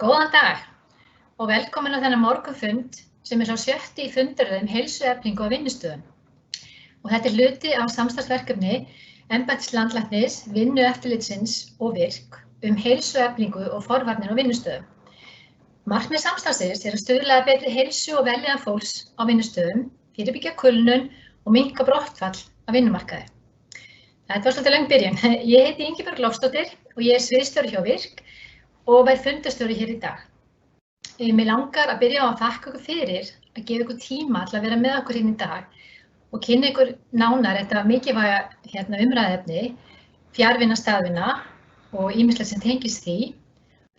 Góðan dag og velkomin á þennan morgunfund sem sá 7. í fundaröð heilsueflingu á vinnustöðum. Og þetta hluti af samstarfsverkefni embættis landlæknis, Vinnueftirlitsins og VIRK heilsueflingu og forvarnir á vinnustöðum. Markmið samstarfsins að stuðla að betri heilsu og vellíðan fólks á vinnustöðum, fyrirbyggja kulnun og minnka brottfall af vinnumarkaði. Þetta var svolítið löng byrjun. Ég heiti Ingibjörg Lofsdóttir og ég sviðsstjóri hjá VIRK og verð fundarstjóri hér í dag. Mig langar að byrja á að þakka ykkur fyrir að gefa ykkur tíma til að vera með okkur hérna í dag og kynna ykkur nánar þetta mikilvæga umræðuefni, fjarvinna, staðvinna og ýmislegt sem tengist því.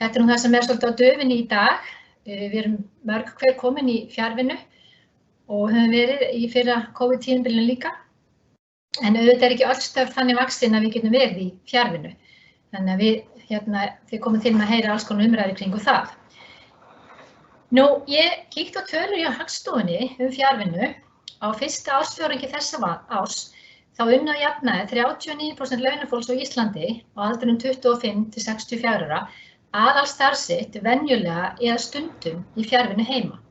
Þetta er það sem svolítið á döfinni í dag. Við erum mörg hver komin í fjarvinnu og höfum verið í fyrra COVID-tímabilinu líka. En auðvitað ekki öll störf þannig vaxin að við getum verið í fjarvinnu. Þannig að þið komum til með að heyra alls konar umræður kringum það. Nú, ég kíkti á tölur hjá Hagstofunni fjarvinnu. Á fyrsta ársfjórðungi þessa árs þá unnu að jafnaði 39% launafólks á Íslandi á aldrinum 25 til 64 ára aðalstarf sitt venjulega eða stundum í fjarvinnu heima.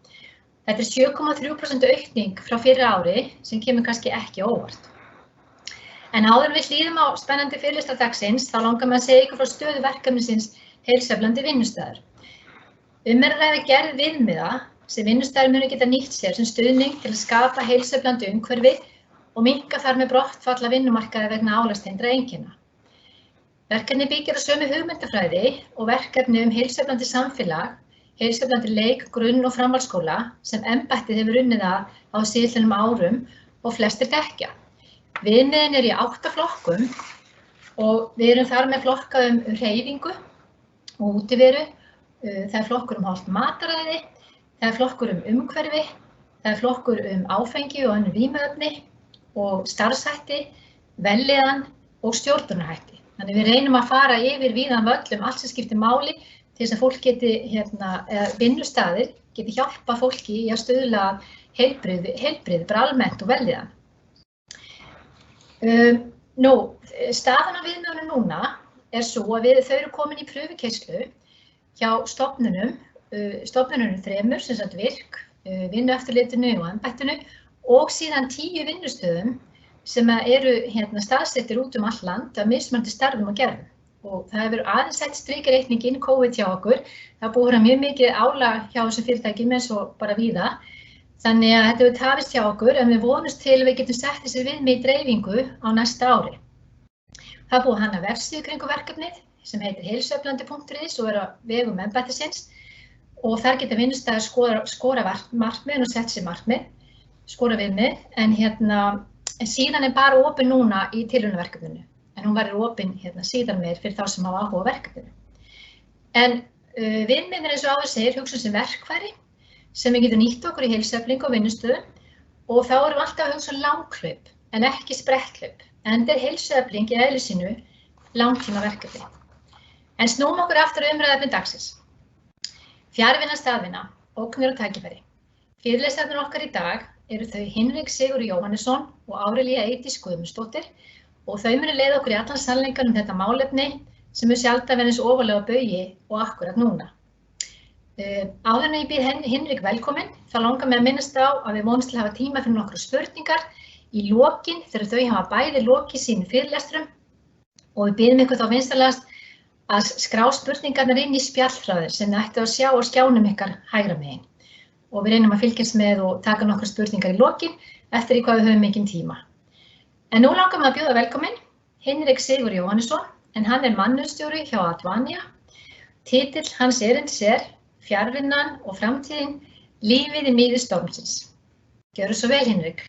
Þetta er 7,3% aukning frá fyrra ári sem kemur kannski ekki á óvart. En áður en við hlýðum á spennandi fyrirlestra dagsins þá langar mig að segja ykkur frá stöðu verkefnisins heilsueflandi vinnustaðar. Að ræða gerð viðmiða sem vinnustaðir munu geta nýtt sér sem stuðning til að skapa heilsueflandi umhverfi og minnka þar með brottfall af vinnumarkaði vegna álagstengdra einkenna. Verkefni byggir á sömu hugmyndafræði og verkefni heilsueflandi samfélag, heilsueflandi leik-, grunn- og framhaldsskóla sem embættið hefur unnið að á síðastliðnum árum og flestir þekkja. Viðmiðin eru í 8 flokkum og við erum þar með flokkað hreyfingu og útiveru, það er flokkur hollt mataræði, það er flokkur umhverfi, það er flokkur áfengi og önnur vímuefni og starfshætti, vellíðan og stjórnunarhætti. Þannig við reynum að fara yfir víðan völl allt sem skiptir máli til þess að fólk geti, vinnustaðir geti hjálpa fólki í að stuðla að heilbrigði bara almennt og vellíðan. Staðan á viðmiðunum núna er svo að þau eru komin í prufukeyrslu hjá stofnunum 3, sem sagt VIRK, Vinnueftirlitinu og embættinu og síðan 10 vinnustöðum sem eru staðsettir út all land af mismunandi starfum og gerðum. Og það hefur aðeins sett strikreikningin COVID hjá okkur. Það búið mjög mikið álag hjá þessum fyrirtækjum eins og bara víða. Þannig að þetta hefur tafist hjá okkur en við vonumst til að við getum sett þessi viðmið í dreifingu á næsta ári. Það er búið að hanna vefsíðu kringum verkefnið sem heitir heilsueflandi.is og er á vegum embættisins og þar geta vinnustaðir skora markmið og sett sér markmið, skora viðmið, en síðan er bara opin núna í tilraunaverkefninu, en hún verður opin síðan meir fyrir þá sem hafa áhuga á verkefninu. En viðmiðin eins og áður segir hugsun sem verkfæri sem við getum nýtt okkur í heilsueflingu á vinnustöðum og þá erum við alltaf að hugsa langhlaup en ekki spretthlaup, enda er heilsuefling í eðli sínu langtímaverkefni. En snúum okkur aftur á umræðuefni dagsins. Fjarvinna, staðvinna, ógnir og tækifæri. Fyrirlesararnir okkar í dag eru þau Hinrik Sigurður Jóhannesson og Árelía Eydís Guðmundsdóttir og þau munu leiða okkur í allan sannleikann þetta málefni sem sjaldan verið eins ofarlega á baugi og akkúrat núna. Áður en ég býð Hinrik velkominn, þá langar mig að minnast á að við vonumst til að hafa tíma fyrir nokkrar spurningar í lokin þegar þau hafa bæði lokið sínum fyrirlestrum og við biðjum ykkur þá vinsamlegast að skrá spurningarnar inn í spjallþráðinn sem þið ættu að sjá á skjánum ykkar hægra megin. Og við reynum að fylgjast með og taka nokkrar spurningar í lokin eftir í hvað við höfum mikinn tíma. En nú langar mig að bjóða velkominn Hinrik Sigurður Jóhannesson, en hann er mannauðsstjóri hjá Advania. Titill hans erindis er Fjarvinnan og framtíðin, lífið í miðju stormsins. Gjörðu svo vel, Hinrik.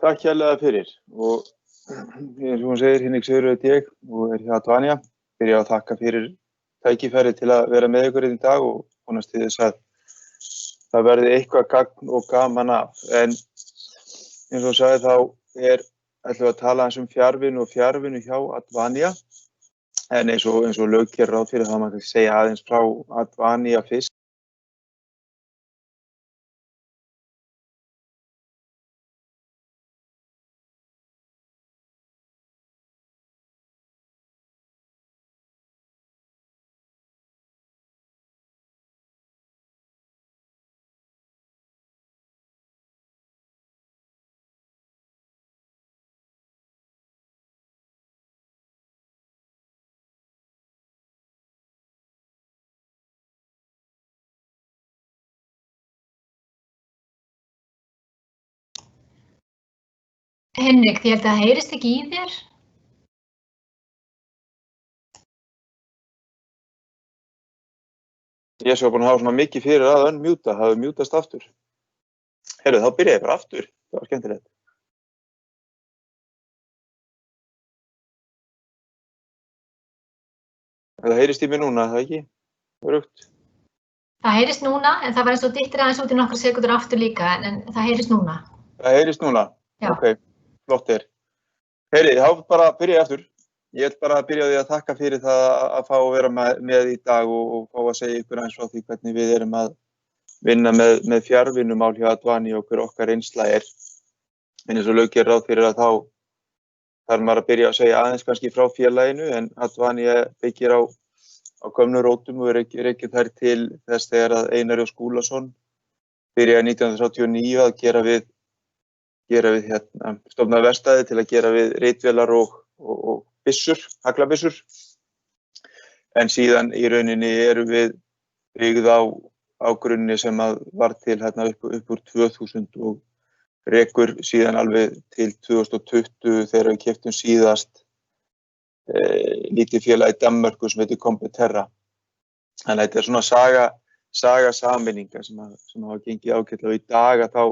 Takk hérlega fyrir. Og eins og hún segir, Hinrik Sigurður heiti ég og hjá Advania. Byrja að þakka fyrir tækifæri til að vera með ykkur í dag og vonast til þess að það verði eitthvað gagn og gaman af. En eins og sagði þá ætlum við að tala aðeins fjarvinnu hjá Advania. En eins og lög gerir ráð fyrir þá maður kannski segja aðeins frá Advania fyrst. Henrik, ég held að það heyrist ekki í þér. Ég er svo búin að hafa svona mikið fyrir að unmjúta, það hefur mjútast aftur. Heyrðu, þá byrja ég bara aftur. Það var skemmtilegt. Það heyrist í mig núna, það ekki? Örugt. Það heyrist núna, en það var eins og dyttir aðeins út í nokkrar sekundur aftur líka, en það heyrist núna. Það heyrist núna? Já. Ok, flott er. Heyrðu, þá bara byrja ég aftur. Ég vil bara byrja á því að þakka fyrir það að fá að vera með í dag og fá að segja ykkur aðeins frá því hvernig við erum að vinna með fjarvinnumál hjá Advani og hver okkar reynsla er. En eins og lög gerir ráð fyrir að þá þarf maður að byrja að segja aðeins kannski frá félaginu, en Advani byggir á gömlum rótum og rekið þær til þess þegar að Einar J. Skúlason byrjaði 1939 að gera við stofnaði verkstæði til að gera við ritvélar og byssur, haglabyssur. En síðan í rauninni erum við byggð á grunni sem var til upp úr 2000 og rekur síðan alveg til 2020 þegar við keyptum síðast lítið félag í Danmörku sem heitir Competerra. Þannig að þetta er svona saga sameininga sem hafa gengið ágætlega, og í dag þá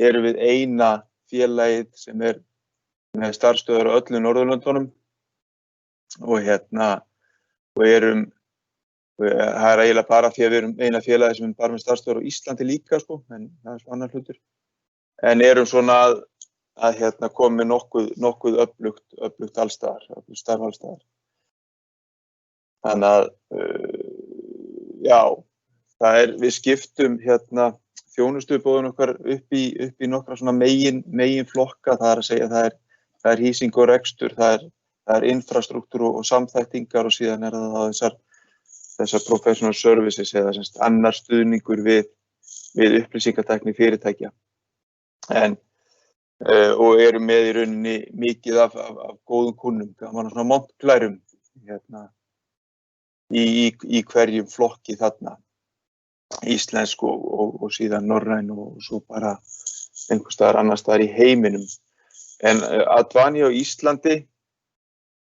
erum við eina félagið sem er með starfsstöðvar á öllum Norðurlöndunum og það er eiginlega bara því að við erum eina félagið sem er bara með starfsstöðvar á Íslandi líka, sko, en það er svo annar hlutur. En erum svona að koma með nokkuð öflugt allstaðar, öflugt starf allstaðar. Þannig að, já, við skiptum þjónustubóðun okkar upp í nokkra svona megin flokka, það er að segja það er hýsing og rekstur, það er infrastruktúr og samþættingar, og síðan er það þessar professional services eða annar stuðningur við upplýsingatækni fyrirtækja. Og eru með í rauninni mikið af góðum kunnum, gaman svona montklærum í hverjum flokki þarna, íslensk og síðan norræn og svo bara einhvers staðar annars staðar í heiminum. En Advani á Íslandi,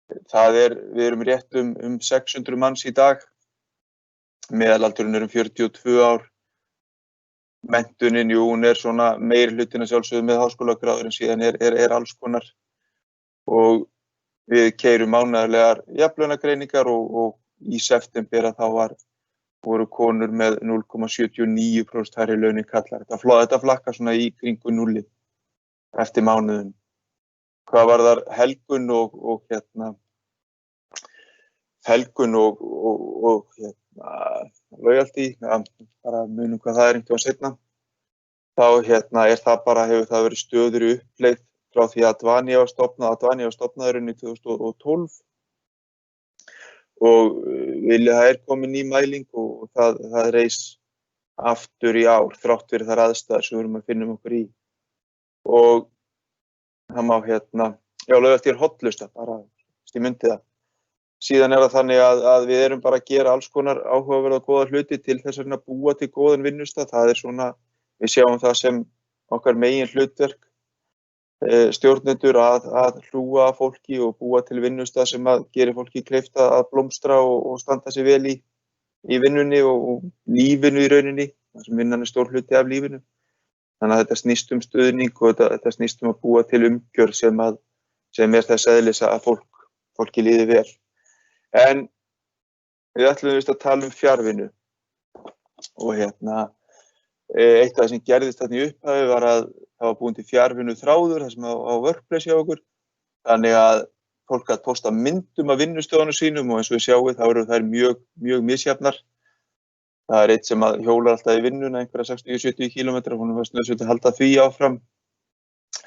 við erum rétt 600 manns í dag, meðalaldurinn 42 ár. Menntunin, hún er svona meiri hlutin að sjálfsögðu með háskólagráður, en síðan er alls konar, og við keyrum mánaðarlegar jafnlaunagreiningar og í september þá voru konur með 0,79% hærri laun en karlar. Þetta flakkar svona í kringu 0 eftir mánuðum. Hvað varðar helgun og loyalty, bara munum hvað það er einhvern seinna, þá hefur það verið stöður í uppleið frá því að Advani var stofnaður í 2012 og það er komin ný mæling og það reis aftur í ár þrátt fyrir þær aðstæður sem við erum að finna okkur í. Og það má loyalty er hotlusta, bara í myndi það. Síðan er það þannig að við erum bara að gera alls konar áhugaverða og góða hluti til þess að búa til góðan vinnustað. Það er svona, við sjáum það sem okkar megin hlutverk, stjórnendur að hlúa að fólki og búa til vinnustað sem gerir fólki kleift að blómstra og standa sig vel í vinnunni og lífinu í rauninni, þar sem vinnan er stór hluti af lífinu. Þannig að þetta snýst stuðning og þetta snýst að búa til umgjörð sem er þess eðlis að fólki líði vel. En við ætlum að tala fjarvinnu og eitt af það sem gerðist þarna í upphafi var að það var búin til fjarvinnu þráður þar sem á Workplace hjá okkur, þannig að fólk gat posta myndum af vinnustöðunum sínum og eins og við sjáum þá eru þær mjög misjafnar. Það er eitt sem hjólar alltaf í vinnuna, einhverja 60-70 km, hún var nauðsynlegt að halda því áfram.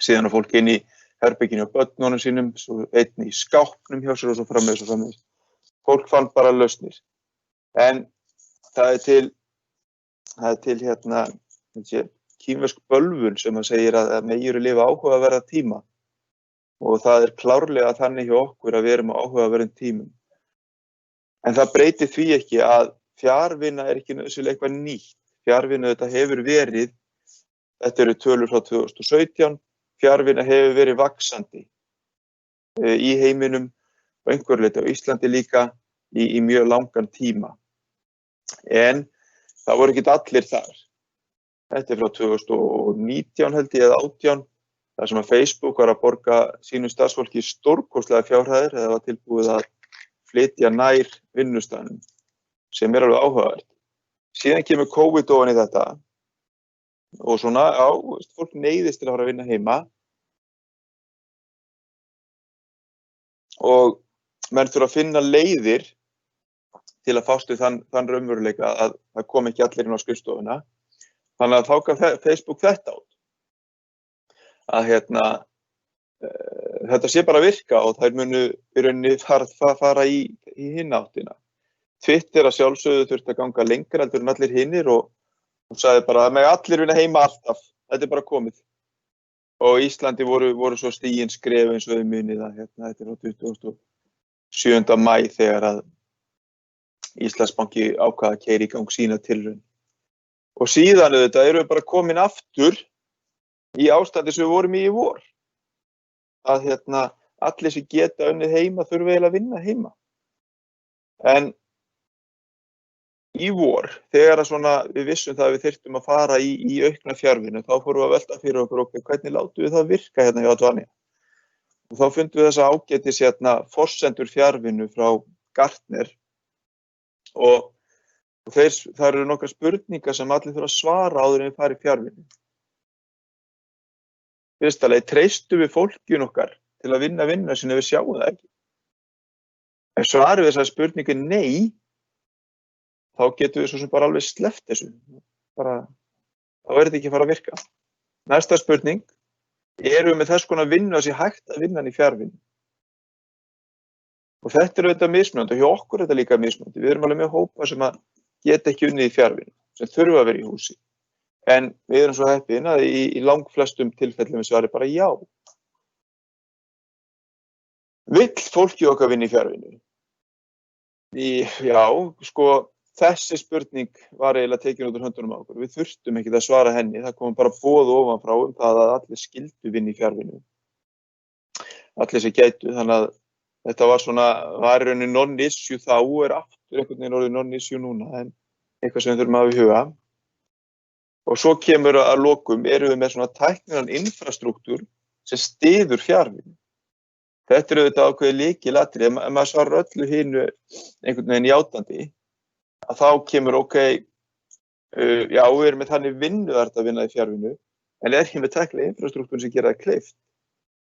Síðan er fólk inn í herberginu á börnunum sínum, svo einn í skápnum hjá sér og svo framvegis. Fólk fann bara lausnir. En það er til kínversk bölvun sem segir að megir lifa áhugaverða tíma. Og það er klárlega þannig hjá okkur að við erum á áhugaverðum tímum. En það breytir því ekki að fjarvinna er ekki nauðsynlega eitthvað nýtt. Fjarvinna þetta hefur verið, þetta eru tölur frá 2017, fjarvinna hefur verið vaxandi í heiminum og einhverju leyti á Íslandi líka í mjög langan tíma. En það voru ekki allir þar. Þetta frá 2019 held ég eða 18, þar sem að Facebook var að borga sínu starfsfólki stórkostlega fjárhæðir eða var tilbúið að flytja nær vinnustaðnum, sem alveg áhugavert. Síðan kemur COVID ofan í þetta og svona, fólk neyðist til að fara að vinna heima og menn þurfa að finna leiðir til að fást við þann raunveruleika að það kom ekki allir inn á skrifstofuna. Þannig að þá gaf Facebook þetta út. Að þetta sé bara að virka og þær munu í rauninni fara í hinn áttina. Twitter að sjálfsögðu þurfti að ganga lengra heldur en allir hinnir og sagði bara að með allir vinna heima alltaf. Þetta bara komið. Og Íslandi voru svo stigin skref eins og við munið að þetta frá 27. maí þegar að Íslandsbanki ákvað að keyra í gang sína tilraun. Og síðan erum við bara komin aftur í ástandi sem við vorum í vor. Að allir sem geta unnið heima þurfa eiginlega að vinna heima. En í vor, þegar við vissum það að við þyrftum að fara í aukna fjarvinnu, þá fórum við að velta fyrir okkur hvernig látum við það virka hérna hjá Advania. Og þá fundum við þessa ágætis forsendur fjarvinnu frá Gartner og það eru nokkrar spurningar sem allir þurfa að svara áður en við fara í fjarvinnu. Fyrsta lagi, treystum við fólkinu okkar til að vinna vinna sem við sjáum það ekki? Ef svarið við þessari spurningu nei, þá getum við svo sem bara alveg sleppt þessu. Þá þetta ekki að fara að virka. Næsta spurning, erum við með þess konar vinnu að sé hægt að vinna í fjarvinnu? Og þetta auðvitað mismunandi og hjá okkur þetta líka mismunandi. Við erum alveg með hópa sem að geta ekki unnið í fjarvinnu, sem þurfa að vera í húsi. En við erum svo heppin að í langflestum tilfellum við svarið bara já. Vill fólki okkar vinna í fjarvinnu? Já, þessi spurning var eiginlega tekin út úr höndunum á okkur. Við þurftum ekki að svara henni, það kom bara boð ofanfrá það að allir skyldu vinna í fjarvinnu. Allir sem gætu, þannig að þetta var í rauninni non-issue þá aftur einhvern veginn orðið non-issue núna, en eitthvað sem við þurfum að hafa í huga. Og svo kemur að lokum, erum við með svona tæknilegan infrastruktúr sem styður fjarvinnu. Þetta auðvitað ákveðið lykilatriði, ef maður svarar öllu hinu einhvern veginn játandi, að þá kemur já, við erum með þannig vinnuðart að vinna í fjarvinnu, en ekki með tæknilega infrastruktúrin sem gera það kleift.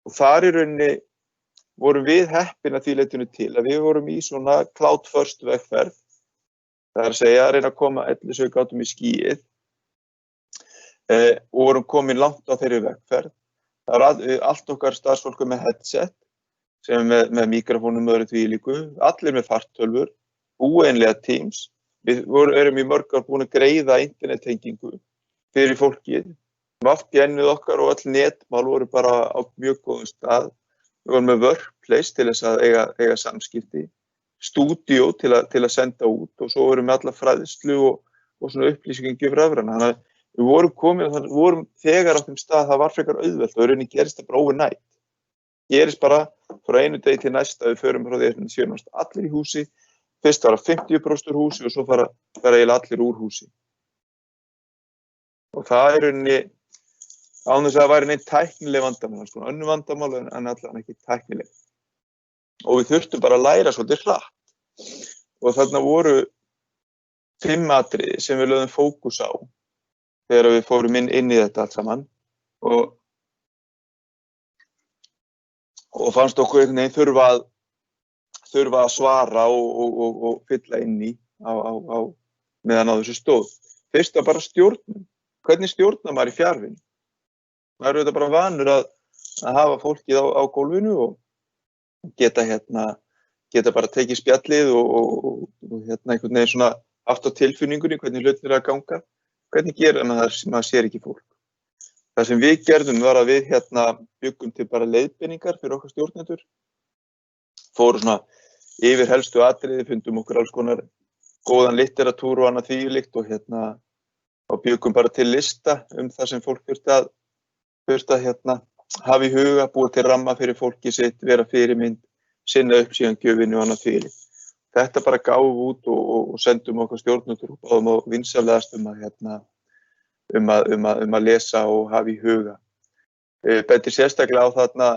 Og þar í rauninni vorum við heppin að því leytinu til að við vorum í svona cloud first vegferð. Það er að segja að reyna að koma öllu sem við gátum í skýið og vorum komin langt á þeirri vegferð. Það var allt okkar starfsfólk með headset sem með mikrofónum og öðru því líku, allir með fartölvur, búeinlega Teams. Við erum í mörg ár búin að greiða internettengingu fyrir fólkið. VPN-ið okkar og öll netmál voru bara á mjög góðum stað. Við vorum með workplace til þess að eiga samskipti, stúdíó til að senda út og svo vorum við alla fræðslu og svona upplýsingu fyrir öfrana. Þannig að við vorum þegar á þeim stað það var frekar auðvelt og í rauninni gerist það bara overnight. Gerist bara frá einu degi til næsta við förum frá því að séum allir í húsi. Fyrst var 50% úr húsi og svo fara eiginlega allir úr húsi. Og það er rauninni án þess að það væri neitt tæknileg vandamál, önnur vandamál en allan ekki tæknileg. Og við þurftum bara að læra svolítið hratt. Og þarna voru 5 atriði sem við lögðum fókus á þegar við fórum inn í þetta allt saman. Og fannst okkur einhvern veginn þurfa að svara og fylla inn í meðan á þessu stóð. Fyrst var bara stjórnum. Hvernig stjórnar maður í fjarvinnu? Maður eru þetta bara vanur að hafa fólkið á gólfinu og geta bara tekið spjallið og einhvern veginn svona haft á tilfinningunni hvernig hlutir að ganga. Hvernig gera maður sér ekki fólk? Það sem við gerðum var að við byggum til bara leiðbeiningar fyrir okkar stjórnendur. Fóru svona yfir helstu atriði, fundum okkur alls konar góðan litteratúr og annað þvílíkt og byggum bara til lista það sem fólk þurfti að hafa í huga, búa til ramma fyrir fólki sitt, vera fyrirmynd, sinna upp síðan gjöfinni og annað fyrir. Þetta bara gáum út og sendum okkar stjórnendur og báðum á vinsamlegast að lesa og hafa í huga. Bendir sérstaklega á þarna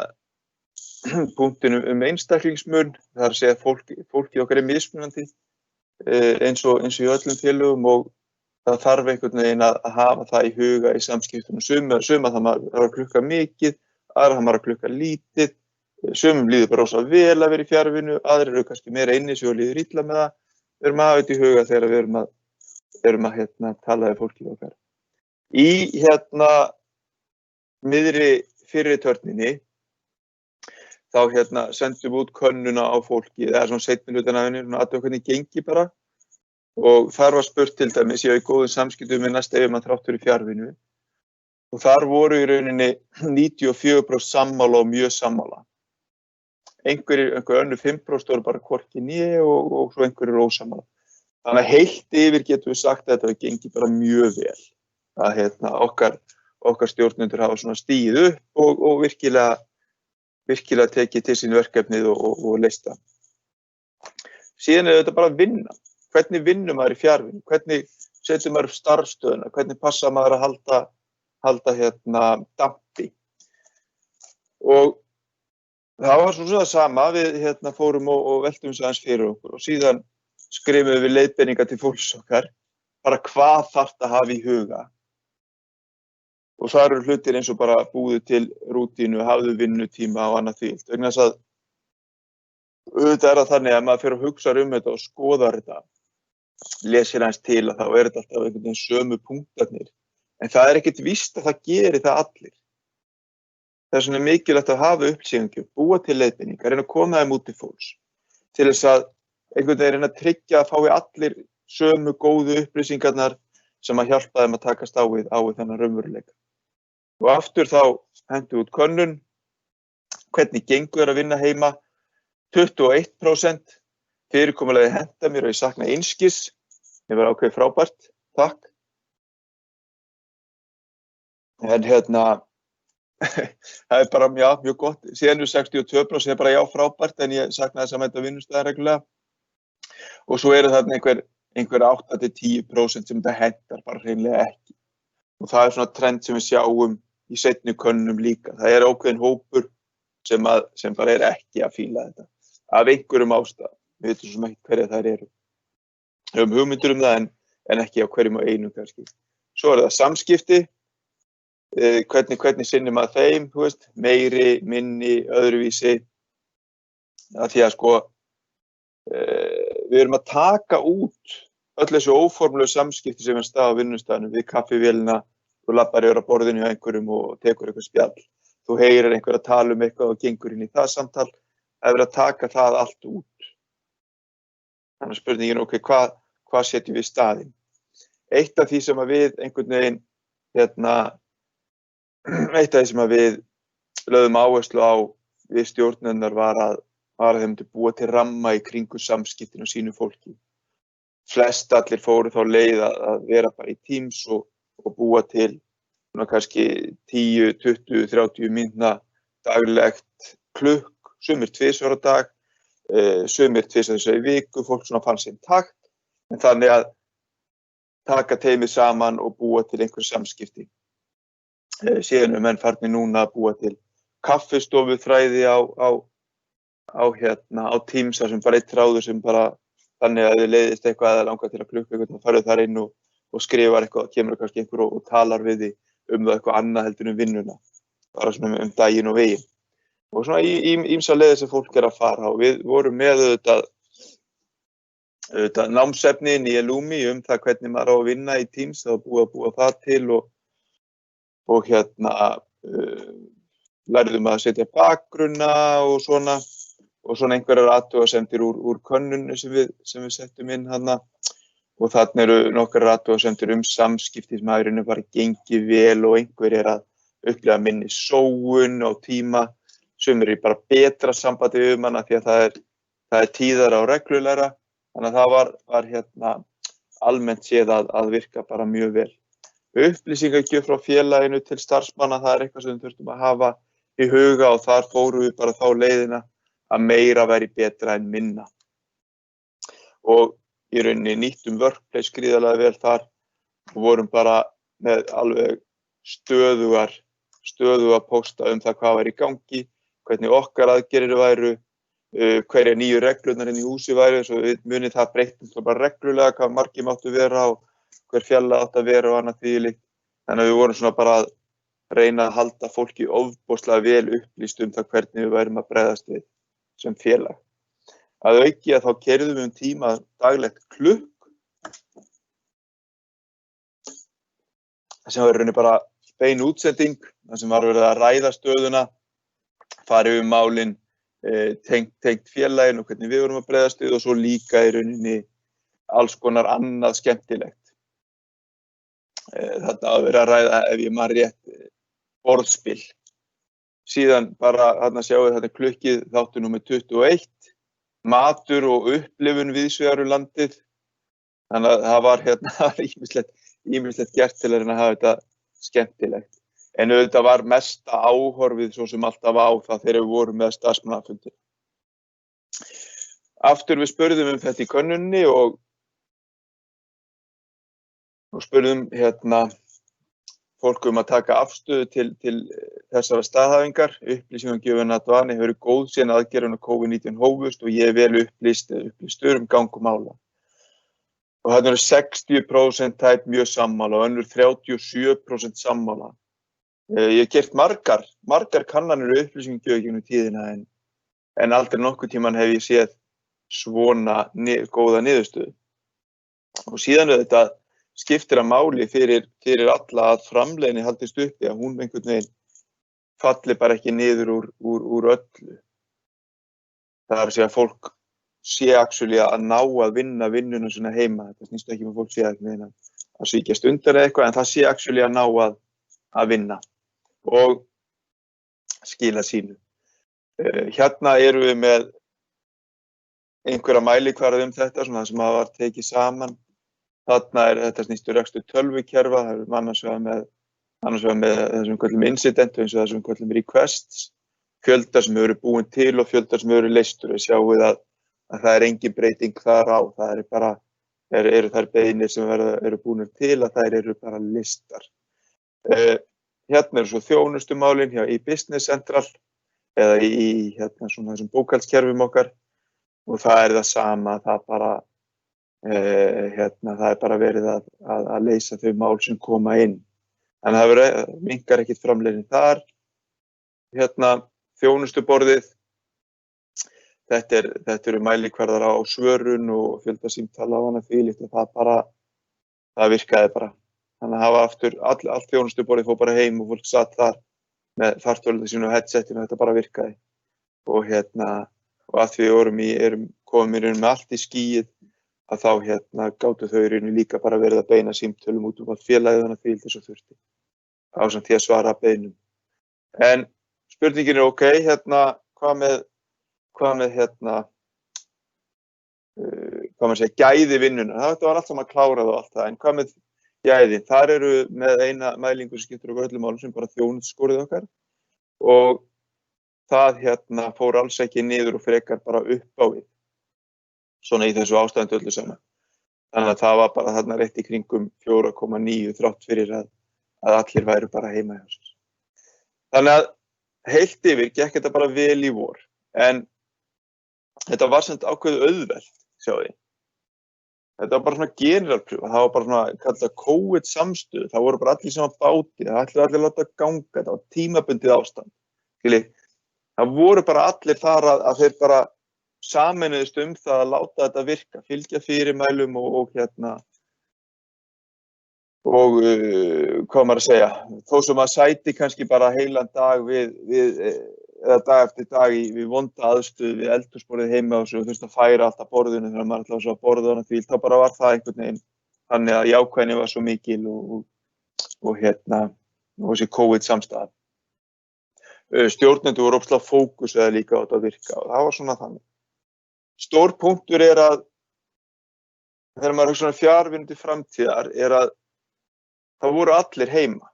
punktinum einstaklingsmun, það að segja fólki okkar mismunandi eins og í öllum félögum og það þarf einhvern veginn að hafa það í huga í samskiptunum. Suma það maður að klukka mikið, aðra það maður að klukka lítið, sumum líður bara rosa vel að vera í fjarvinnu, aðrir eru kannski meira inni sig og líður illa með það. Við erum að hafa þetta í huga þegar við erum að tala við fólkið okkar. Í miðri fyrri törninni þá sendum við út könnuna á fólki, það er svona seinni hlutan af henni, svona aðtöku hvernig gengi bara og þar var spurt til dæmis, ég á í góðum samskiptum með næsta yfirmann þrátt fyrir fjarvinnu og þar voru í rauninni 94% sammála og mjög sammála. Einhver önnur 5% voru bara hvorki né og svo einhverjir ósammála. Þannig að heilt yfir getum við sagt að þetta gengi bara mjög vel. Að okkar stjórnendur hafa svona stigið upp og virkilega tekið til sín verkefnið og leyst það. Síðan er þetta bara að vinna. Hvernig vinnur maður í fjarvinnu? Hvernig setur maður upp starfsstöðuna? Hvernig passar maður að halda dampi? Og það var svona sama, við fórum og veltum þess aðeins fyrir okkur og síðan skrifum við leiðbeiningar til fólks okkar, bara hvað þarf að hafa í huga. Og það eru hlutir eins og bara búðu til rútínu, hafðu vinnutíma og annað því. Vegna þess að auðvitað er það þannig að maður fer að hugsa þetta og skoðar þetta, lesir aðeins til að þá er þetta alltaf einhvern veginn sömu punktarnir. En það er ekkert víst að það geri það allir. Það er svona mikilvægt að hafa upplýsingar, búa til leiðbeiningar, reyna að koma þeim út til fólks. Til þess að einhvern veginn reyna að tryggja að fái allir sömu góðu upplýsingarnar sem að hjálpa þeim að takast á við þennan raunveruleika. Og aftur þá hentum við út könnun, hvernig gengur að vinna heima, 21%, fyrirkomulagi henta mér og ég sakna einskis, ég var ákveðið frábært, takk. En það er bara mjög gott, síðan 62% er bara já frábært en ég sakna þess að mæta vinnustæðar reglulega. Og svo eru þarna einhver 8-10% sem þetta hentar bara hreinlega ekki. Og það er svona trend sem við sjáum í seinni könnunum líka. Það er ákveðin hópur sem bara er ekki að fíla þetta. Af einhverjum ástæðum. Við veitum svo ekki hverja þær eru. Við höfum hugmyndir það en ekki á hverjum og einum kannski. Svo er það samskipti. Hvernig sinnir maður þeim, þú veist, meiri, minni, öðruvísi. Það því að við erum að taka út öll þessu óformlegu samskipti sem er stað á vinnustæðinu við kaffivélina, þú labbar yfir á borðinu hjá einhverjum og tekur eitthvað spjall. Þú heyrir einhver að tala eitthvað og gengur inn í það samtal. Það er verið að taka það allt út. Þannig spurningin, ok, hvað setjum við í staðinn? Eitt af því sem að við einhvern veginn, eitt af því sem að við lögðum áherslu á við stjórnennar var að þeim myndi búa til ramma í kringu samskiptin og sínu fólki. Flest allir fóru þá leið að vera bara í Teams og búa til kannski 10, 20, 30 mínútna daglegt klukk, sumir 2 á dag, sumir 2 í viku, fólk svona fann sinn takt, en þannig að taka teymið saman og búa til einhver samskipti. Síðan menn farnir núna að búa til kaffistofufræði á Teams þar sem bara eitt þráður sem bara þannig að þið leiðist eitthvað eða langar til að klukka eitthvað, þá farið þar inn og skrifar eitthvað, kemur kannski einhver og talar við því það eitthvað annað heldur vinnuna, bara svona daginn og veginn. Og svona ýmsa leiðir sem fólk er að fara og við vorum með auðvitað námsefni í Elumi það hvernig maður á að vinna í Teams, það var búið að það til og lærðum að setja bakgrunna og svona einhverjar athugasemdir úr könnunni sem við settum inn hana og þarna eru nokkrar athugasemdir samskipti sem hafa bara gengið vel og einhver er að upplifa minni sóun á tíma, sem eru bara betra sambandi við hana því að það er tíðara og reglulegra, þannig að það var almennt séð að virka bara mjög vel. Upplýsingagjöf frá félaginu til starfsmanna, það er eitthvað sem við þurftum að hafa í huga og þar fórum við bara þá leiðina að meira væri betra en minna. Og í rauninni nýttum Workplace gríðarlega vel þar og vorum bara með alveg stöðuga pósta það hvað var í gangi, hvernig okkar aðgerðir væru, hverja nýju reglurnar inn í húsi væru, svo við munið það breyttist bara reglulega hvað margir máttu vera og hver fjalla átt að vera og annað þvílíkt. Þannig að við vorum svona bara að reyna að halda fólki ofboðslega vel upplýst það hvernig við værum að bregðast við sem félag. Að auki að þá keyrðum við tíma daglegt klukk. Það sem var í rauninni bara bein útsending, það sem var verið að ræða stöðuna, fara yfir málin, tengt félagin og hvernig við vorum að bregðast við og svo líka í rauninni alls konar annað skemmtilegt. Þetta að vera að ræða, ef ég man rétt, borðspil. Síðan bara, þarna sjáum við þetta klukkið þáttur númer 21, matur og upplifun víðsvegar landið. Þannig að það var ýmislegt gert til að hafa þetta skemmtilegt. En auðvitað var mesta áhorfið svo sem alltaf á það þegar við vorum með starfsmannafundi. Aftur við spurðum þetta í könnunni og spurðum fólk að taka afstöðu til þessara staðhæfingar. Upplýsingagjöfin að Dvani hefur góð síðan aðgerðin á COVID-19 hófust og ég vel upplýstur gang og mála. Og það eru 60% tæp mjög sammála og önnur 37% sammála. Ég hef gert margar kannanir upplýsingagjöf gegnum tíðina en aldrei nokkuð tíman hef ég séð svona góða niðurstöðu. Og síðan þetta skiptir að máli fyrir alla að framleiðni haldist uppi að hún einhvern veginn falli bara ekki niður úr öllu. Það er að segja að fólk sé actually að ná að vinna vinnuna svona heima. Þetta snýst ekki með fólk sé að svíkjast undan eða eitthvað en það sé actually að ná að vinna og skila sínu. Hérna erum við með einhverja mælikvarða þetta svona sem að var tekið saman. Þarna þetta snýstur rekstur tölvukerfa, það er annars vegar með þessum köllum incident eins og þessum köllum requests, fjöldar sem eru búin til og fjöldar sem eru leystur. Við sjáum að það er engin breyting þar á, það er bara, eru þær beiðnir sem eru búinir til að þær eru bara listar. Hérna eru svo þjónustumálin í Business Central eða í svona þessum bókhaldskerfum okkar og það er það sama, það er bara verið að leysa þau mál sem koma inn. En það minnkar ekkert framleiðni þar. Þjónustuborðið, þetta eru mælikvarðar á svörun og fjölda símtala á hana þvílíkt og það virkaði bara. Þannig að hafa aftur, allt þjónustuborðið fór bara heim og fólk satt þar með fartöldu sínu og headsetinu og þetta bara virkaði. Og að því við komum með allt í skýið að þá gátu þau líka bara verið að beina símtölum út allt félagið þannig að því þess að þurfti. Ásamt því að svara beinum. En spurningin er ok, hvað með gæði vinnuna. Þetta var allt saman klárað og allt það, en hvað með gæði? Þar eru með eina mælingu sem skiptir okkur öllum málum sem bara þjónustuskorið okkar og það fór alls ekki niður og frekar bara upp á við. Svona í þessu ástandi öllu saman. Þannig að það var bara þarna rétt í kringum 4,9 þrátt fyrir að allir væru bara heima hjá sér. Þannig að heilt yfir gekk þetta bara vel í vor, en þetta var samt ákveðið auðvelt, sjáðu. Þetta var bara svona generalpröfa, það var bara svona kallað COVID samstöð, það voru bara allir saman báti, það ætluðu allir að láta ganga, þetta var tímabundið ástand. Það voru bara allir þar að þeir bara sameinuðust það að láta þetta virka, fylgja fyrirmælum og hvað maður að segja, þó sem að sæti kannski bara heilan dag eða dag eftir dag við vonda aðstöðu við eldhúsborðið heima og svo þurfti að færa allt að borðinu þegar maður ætlaði að borða þarna því, þá bara var það einhvern veginn þannig að jákvæðni var svo mikil og þessi COVID samstæða. Stjórnendur voru ógeðslega fókusaðir líka á þetta að virka og það var svona þannig. Stór punktur að þegar maður hugsa fjarvinnu til framtíðar að það voru allir heima.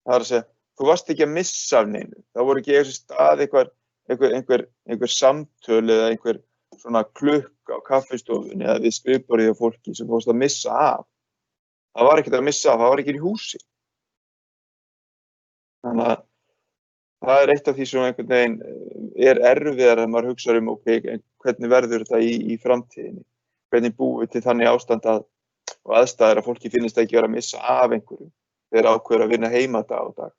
Það er að segja, þú varst ekki að missa af neinu. Það voru ekki þessi stað einhver samtöl eða einhver svona klukk á kaffistofunni eða við skrifborðið á fólki sem fórst að missa af. Það var ekkert að missa af, það var ekki í húsi. Þannig að það eitt af því sem einhvern veginn erfiðar að maður hugsa hvernig verður þetta í framtíðinni. Hvernig búum við til þannig ástand og aðstæður að fólki finnist ekki vera að missa af einhverju þegar ákveður að vinna heima dag á dag.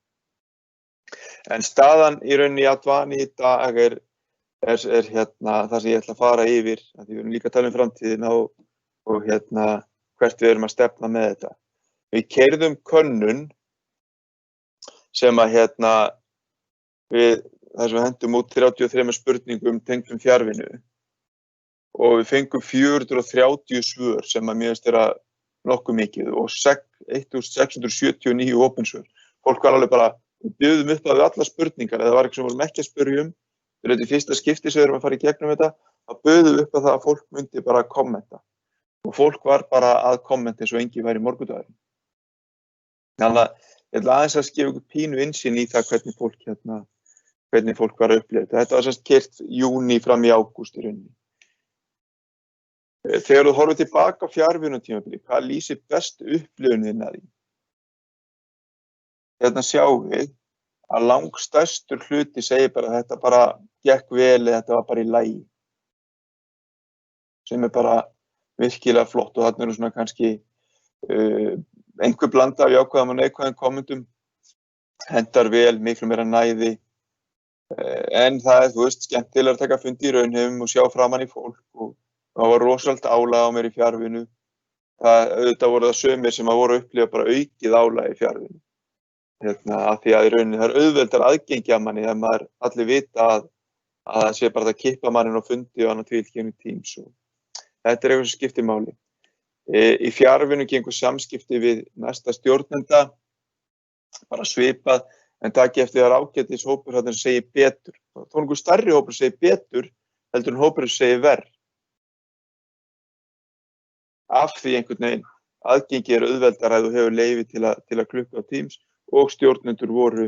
En staðan í rauninni í Advani í dag er það sem ég ætla að fara yfir, því við erum líka að tala framtíðina og hvert við erum að stefna með þetta. Við keyrðum könnun sem að við hendum út 33 spurningum tengdum fjarvinnu og við fengum 430 svör sem að mér finnst vera nokkuð mikið og 1679 opin svör. Fólk var alveg bara, við bjuðum upp að við alla spurningar, eða það var eitthvað sem við vorum ekki að spyrja þetta er fyrsta skipti sem við erum að fara í gegnum þetta, þá buðum upp að það að fólk myndi bara að kommenta. Og fólk var bara að kommenta eins og engi væri morgundagurinn. Þannig að ég ætla aðeins að gefa ykkur pínu innsýn í það hvernig fólk var að upplifa þetta. Þetta var semst keyrt júní fram í ágúst í rauninni. Þegar þú horfir tilbaka á fjarvinnutímabili, hvað lýsir best upplifunin að því? Hérna sjáum við að langstærstur hluti segir bara að þetta bara gekk vel eða þetta var bara í lagi. Sem bara virkilega flott og þarna svona kannski einhver blanda af jákvæðum og neikvæðum kommentum. Hentar vel, miklu meira næði. En það skemmtilega að taka fundi í raunheimum og sjá framan í fólk og það var rosalega álag á mér í fjarvinnu. Auðvitað voru það sumir sem að voru að upplifa bara aukið álag í fjarvinnu. Af því að í rauninni það auðveldar aðgengi að manni þegar allir vita að það sé bara að kippa mannin á fundi og annað tvílkjörnum Teams. Þetta er eitthvað sem skiptir máli. Í fjarvinnu gengur samskipti við næsta stjórnenda, bara svipað, en taki eftir það ágætis hópur þarna sem segir betur. Það er einhver stærri hópur sem segir betur heldur en hópur sem segir verr. Af því einhvern veginn aðgengi auðveldar að þú hefur leyfi til að klukka á Teams og stjórnendur voru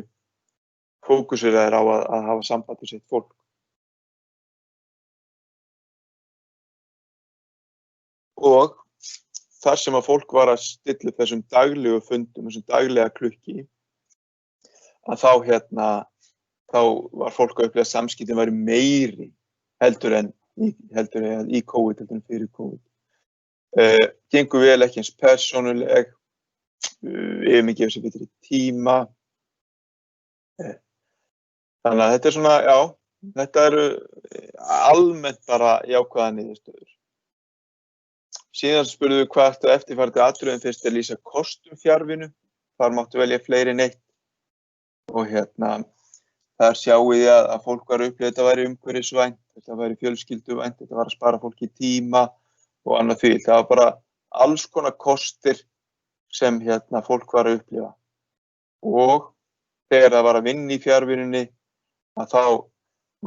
fókuseraðir á að hafa samband við sitt fólk. Og þar sem að fólk var að stilla þessum daglegu fundum, þessum daglega klukki, að þá var fólk að upplifa að samskiptin væri meiri heldur en í COVID, heldur en fyrir COVID. Gengur vel ekki eins persónuleg, ef mig gefur sér betri tíma. Þannig að þetta er svona, já, þetta eru almennt bara jákvæðar niðurstöður. Síðan spurðum við hvert og eftirfarandi atriðum fyrst að lýsa kostum fjarvinnu. Þar máttu velja fleiri en eitt. Og þar sjáum við að fólk var að upplifa þetta væri umhverfisvænt, þetta væri fjölskylduvænt, þetta var að spara fólki tíma og annað því. Það var bara alls konar kostir sem fólk var að upplifa. Og þegar það var að vinna í fjarvinnunni, að þá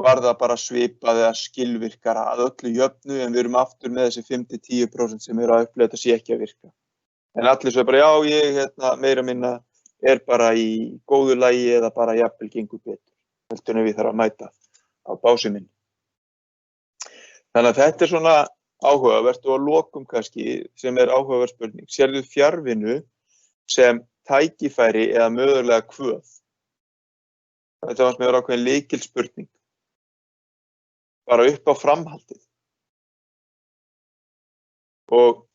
var það bara svipað eða skilvirkara að öllu jöfnu, en við erum aftur með þessi 5-10% sem eru að upplifa þetta sé ekki að virka. En allir svo bara, já, ég meira minna bara í góðu lagi eða bara jafnvel gengur betur. Heldur en við þarf að mæta á bási minn. Þannig að þetta er svona áhugavert og að lokum kannski sem er áhugaverð spurning. Sérðu fjarvinnu sem tækifæri eða mögulega kvöð? Þetta var sem er ákveðin lykilspurning. Bara upp á framhaldið. Og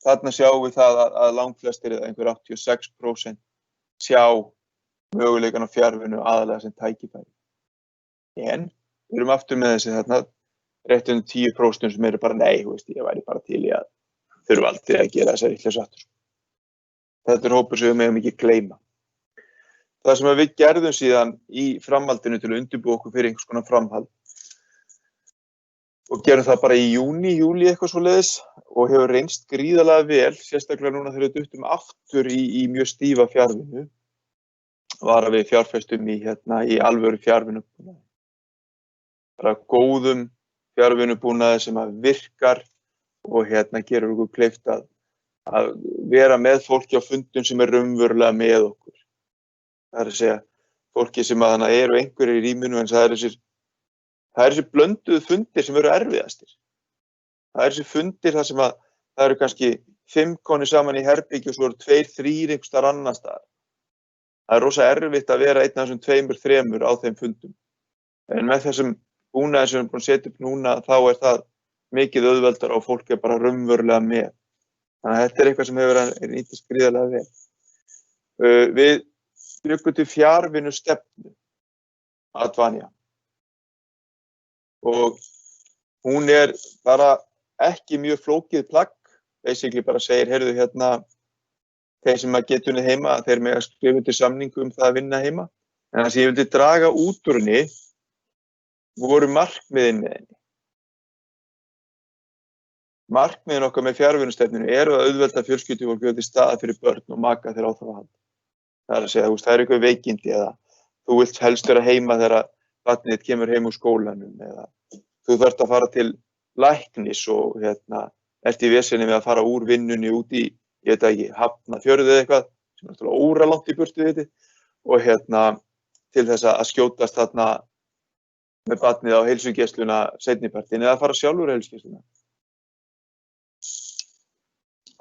þarna sjáum við það að langflestir eða einhver 86% sjá möguleikan á fjarvinnu aðalega sem tækifæri. En við erum aftur með þessi þarna rétt 10% sem eru bara nei, ég væri bara til í að þurfa aldrei að gera þessar illa sattur. Þetta er hópur sem við megum ekki gleyma. Það sem við gerðum síðan í framhaldinu til að undirbúa okkur fyrir einhvers konar framhald og gerum það bara í júlí eitthvað svoleiðis og hefur reynst gríðarlega vel, sérstaklega núna þegar við duttum aftur í mjög stífa fjarvinnu, var að við fjárfestum í alvöru fjarvinnubúnaði. Bara góðum fjarvinnubúnaði sem að virkar og gerur okkur kleift að vera með fólki á fundum sem er raunverulega með okkur. Það að segja fólki sem að hana eru einhverjir í rýminu en það er þessir blönduðu fundir sem eru erfiðastir. Það er þessi fundir þar sem að það eru kannski 5 konur saman í herbergi og svo eru 2-3 einhvers staðar annars staðar. Það er rosa erfitt að vera einn af þessum 2-3 á þeim fundum. En með þessum búnaði sem við erum búin að setja upp núna þá er það mikið auðveldara og fólk er bara raunverulega með. Þannig að þetta er eitthvað sem hefur verið nýtast gríðarlega vel. Við bjuggum til fjarvinnu stefnu Advania og hún er bara ekki mjög flókið plagg, basically bara segir, heyrðu hérna, þeir sem að geta unnið heima, þeir mega skrifa undir samningu um það að vinna heima. En það sem ég vildi draga út úr henni voru markmiðin með henni. Markmiðin okkar með fjarvinnustefninu eru að auðvelda fjölskyldufólki til staða fyrir börn og maka þeirra á það að halda. Það er að segja, það er eitthvað veikindi eða þú vilt helst vera heima þegar barnið þitt kemur heim úr skólanum eða þú þarft að fara til læknis og ert í vesenni með að fara úr vinnunni út í, ég veit ekki, Hafnarfjörð eða eitthvað, sem er náttúrulega óralangt í burtu við og til þess að skjótast þarna með barnið á heilsugæsluna seinnipartinn eða fara sjálfur á heilsugæsluna.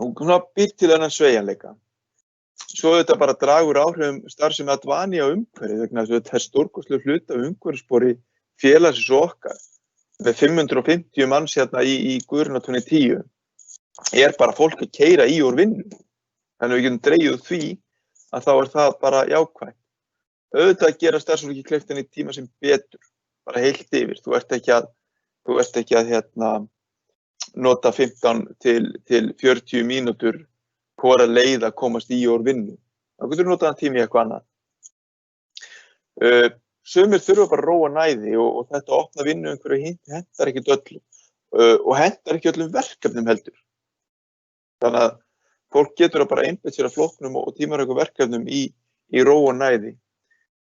Hún býr til þennan sveigjanleika. Svo þetta bara dragur áhrifum starfsemi Advania á umhverfið vegna þess að þetta er stórkostlegur hluti af umhverfisspori félagsins og okkar. Með 550 manns hérna í Guðrúnartúni 10 er bara fólk að keyra í úr vinnu. Þannig við getum dregið úr því að þá er það bara jákvætt. Auðvitað að gera starfsfólki kleift henni í tíma sem betur, bara heilt yfir. Þú ert ekki að nota 15 til 40 mínútur hvora leið að komast í úr vinnu. Þá getur notað hann tími í eitthvað annað. Sumir þurfa bara að róa næði og þetta opna vinnu einhverju hentar ekkert öllum og hentar ekki öllum verkefnum heldur. Þannig að fólk getur að bara einbeitt sér að flokknum og tímaröku verkefnum í ró og næði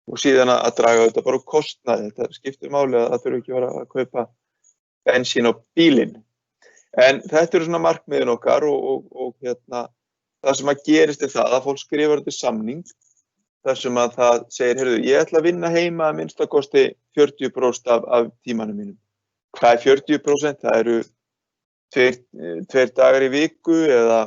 og síðan að draga þetta bara úr kostnaði. Þetta skiptir máli að það þurfa ekki að vera að kaupa bensín á bílinn. En þetta eru svona markmiðin okkar og það sem að gerist er það að fólk skrifar undir samning þar sem að það segir, heyrðu, ég ætla að vinna heima að minnsta kosti 40% af tímanum mínum. Hvað er 40%? Það eru 2 dagar í viku eða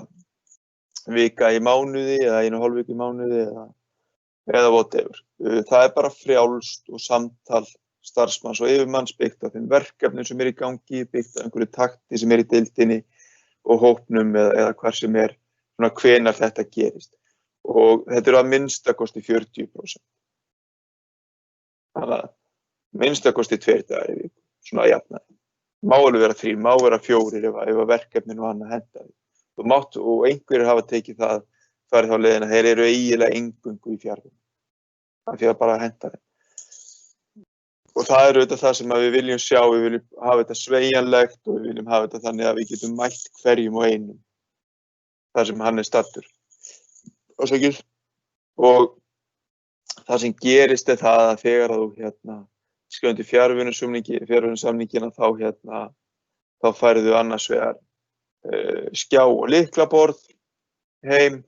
vika í mánuði eða 1,5 viku í mánuði eða whatever. Það er bara frjálst og samtal starfsmanns og yfirmanns byggt á þeim verkefnum sem er í gangi, byggt á einhverju takti sem er í deildinni og hópnum eða hvar sem er, svona hvenær þetta gerist. Og þetta eru að minnsta kosti 40%. Þannig að minnsta kosti 2 dagar í viku, svona að jafna. Má alveg vera 3, má vera 4 ef verkefnin og annað henta því. Og einhverjir hafa tekið það, farið þá leiðina, þeir eru eiginlega eingöngu í fjarvinnu. Það fyrir bara að henta þeim. Og það er auðvitað það sem við viljum sjá, við viljum hafa þetta sveigjanlegt og við viljum hafa þetta þannig að við getum mætt hverjum og einum þar sem hann er staddur. Og það sem gerist er það að þegar að þú skrifar undir fjarvinnusamningina þá færðu annars vegar skjá og lyklaborð heim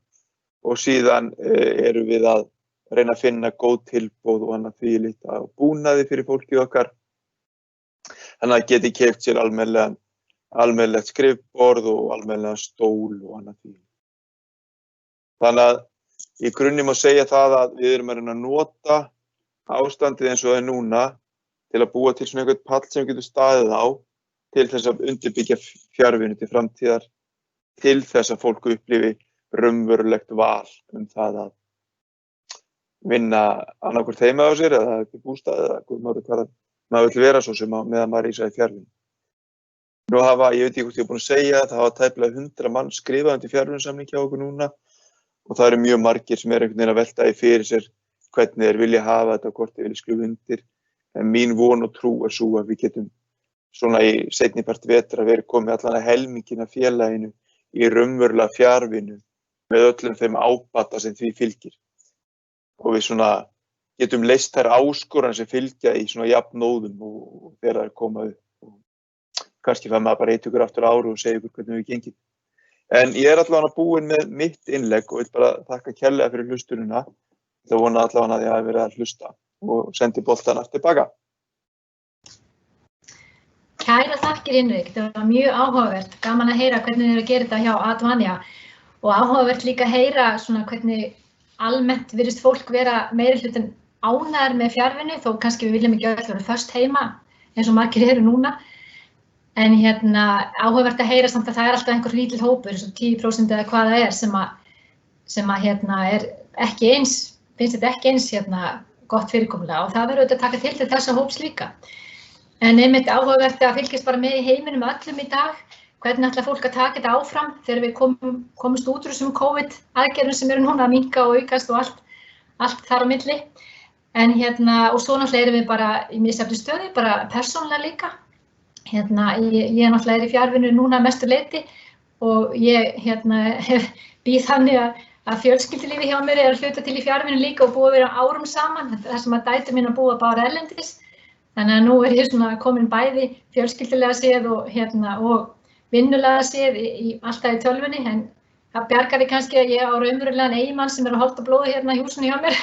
og síðan erum við að reyna að finna góð tilboð og annað því lítið á búnaði fyrir fólkið okkar. Þannig að geti keypt sér almennilegt skrifborð og almennilegan stól og annað því. Þannig að í grunni má segja það að við erum að reyna að nota ástandið eins og það er núna til að búa til svona einhvern pall sem við getum staðið á til þess að undirbyggja fjarvinnu til framtíðar, til þess að fólk upplifi raunverulegt val það að vinna annarkvort heima á sér eða ekki bústað eða hvað maður vill vera svo sem meðan maður í þessari fjarvinnu. Nú ég veit ekki hvort ég er búin að segja, það hafa tæplega 100 mann skrifað undir fjarvinnusamning hjá okkur núna og það eru mjög margir sem einhvern veginn að velta í fyrir sér hvernig þeir vilja hafa þetta og hvort þeir vilja skrifa undir. En mín von og trú er svo að við getum svona í seinni part vetra verið komið allan að helmingina félaginu í raunverulega fjarvinnu með öllum þeim ábata sem því fylgir. Og við svona getum leyst þær áskoranir sem fylgja í svona jafnóðum og þegar það koma upp. Og kannski fær maður bara eitt ykkur aftur ári og segja ykkur hvernig við gengið. En ég allavega búinn með mitt innlegg og vil bara þakka kærlega fyrir hlustunina Það vona allavega að ég hafi verið að hlusta og sendi boltan aftur tilbaka. Kæra þakkir Hinrik, þetta var mjög áhugavert, gaman að heyra hvernig þið eru að gera þetta hjá Advania og áhugavert líka að heyra svona hvernig almennt virðist fólk vera meirihlutin ánægðir með fjarvinnu þó kannski við viljum ekki öll vera föst heima eins og margir eru núna. En áhugavert að heyra samt að það alltaf einhver lítill hópur, eins og 10% eða hvað það er sem er ekki eins, finnst þetta ekki eins gott fyrirkomulega og það verður auðvitað að taka til þessa hóps líka. En einmitt áhugavert að fylgjast bara með í heiminum öllum í dag, hvernig ætlar fólk að taka þetta áfram þegar við komumst út úr þessum COVID-aðgerðum sem eru núna að minnka og aukast og allt þar á milli. En og svo náttúrulega erum við bara í misjafnri stöðu, bara persónulega líka. Ég náttúrulega í fjarvinnu núna að mestu leyti og ég býð þannig að fjölskyldulífi hjá mér að hluta til í fjarvinnu líka og búið að vera árum saman, þar sem að dætur mín að búa bara erlendis. Þannig að nú ég svona komin bæði fjölskyldulega séð og vinnulega séð alltaf í tölvunni, en það bjargaði kannski að ég á raunverulegan eiginmann sem að holda blóði í húsinu hjá mér.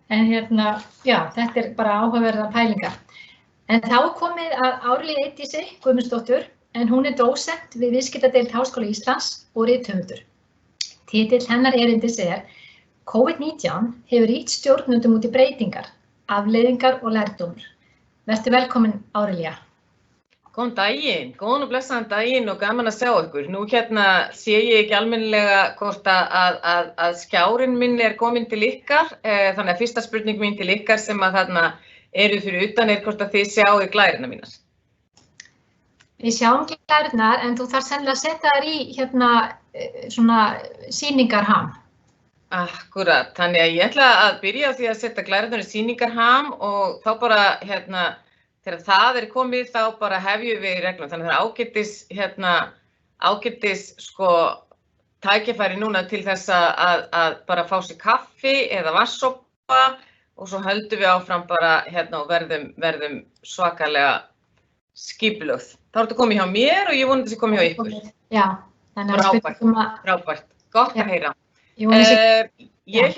En já, þetta bara áhugaverðar pælingar. En þá komið að Árelíu Eydísi Guðmundsdóttur, en hún dósent við Viðskiptadeild Háskóla Íslands og rithöfundur. Titill hennar erindis COVID-19 hefur ýtt stjórnendum út í breytingar, afleiðingar og lærdómur. Vertu velkomin, Árelía. Góðan daginn, góðan og blessaðan daginn og gaman að sjá ykkur. Nú sé ég ekki almennilega hvort að skjárinn minn komin til ykkar, þannig að fyrsta spurning mín til ykkar sem að þarna eru fyrir utan hvort að þið sjáu glærurnar mínar. Við sjáum glærurnar, en þú þarf sennilega að setja þær í svona sýningarham. Akkúrat, þannig að ég ætla að byrja á því að setja glærurnar í sýningarham og þá bara þegar það komið þá bara hefjum við reglum. Þannig að það ágætis tækifæri núna til þess að bara fá sér kaffi eða vatnssopa og svo höldum við áfram bara og verðum svakalega skipulögð. Þá þetta komið hjá mér og ég vonandi þessi komið hjá ykkur. Já, þannig að Frábært, gott að heyra. Ég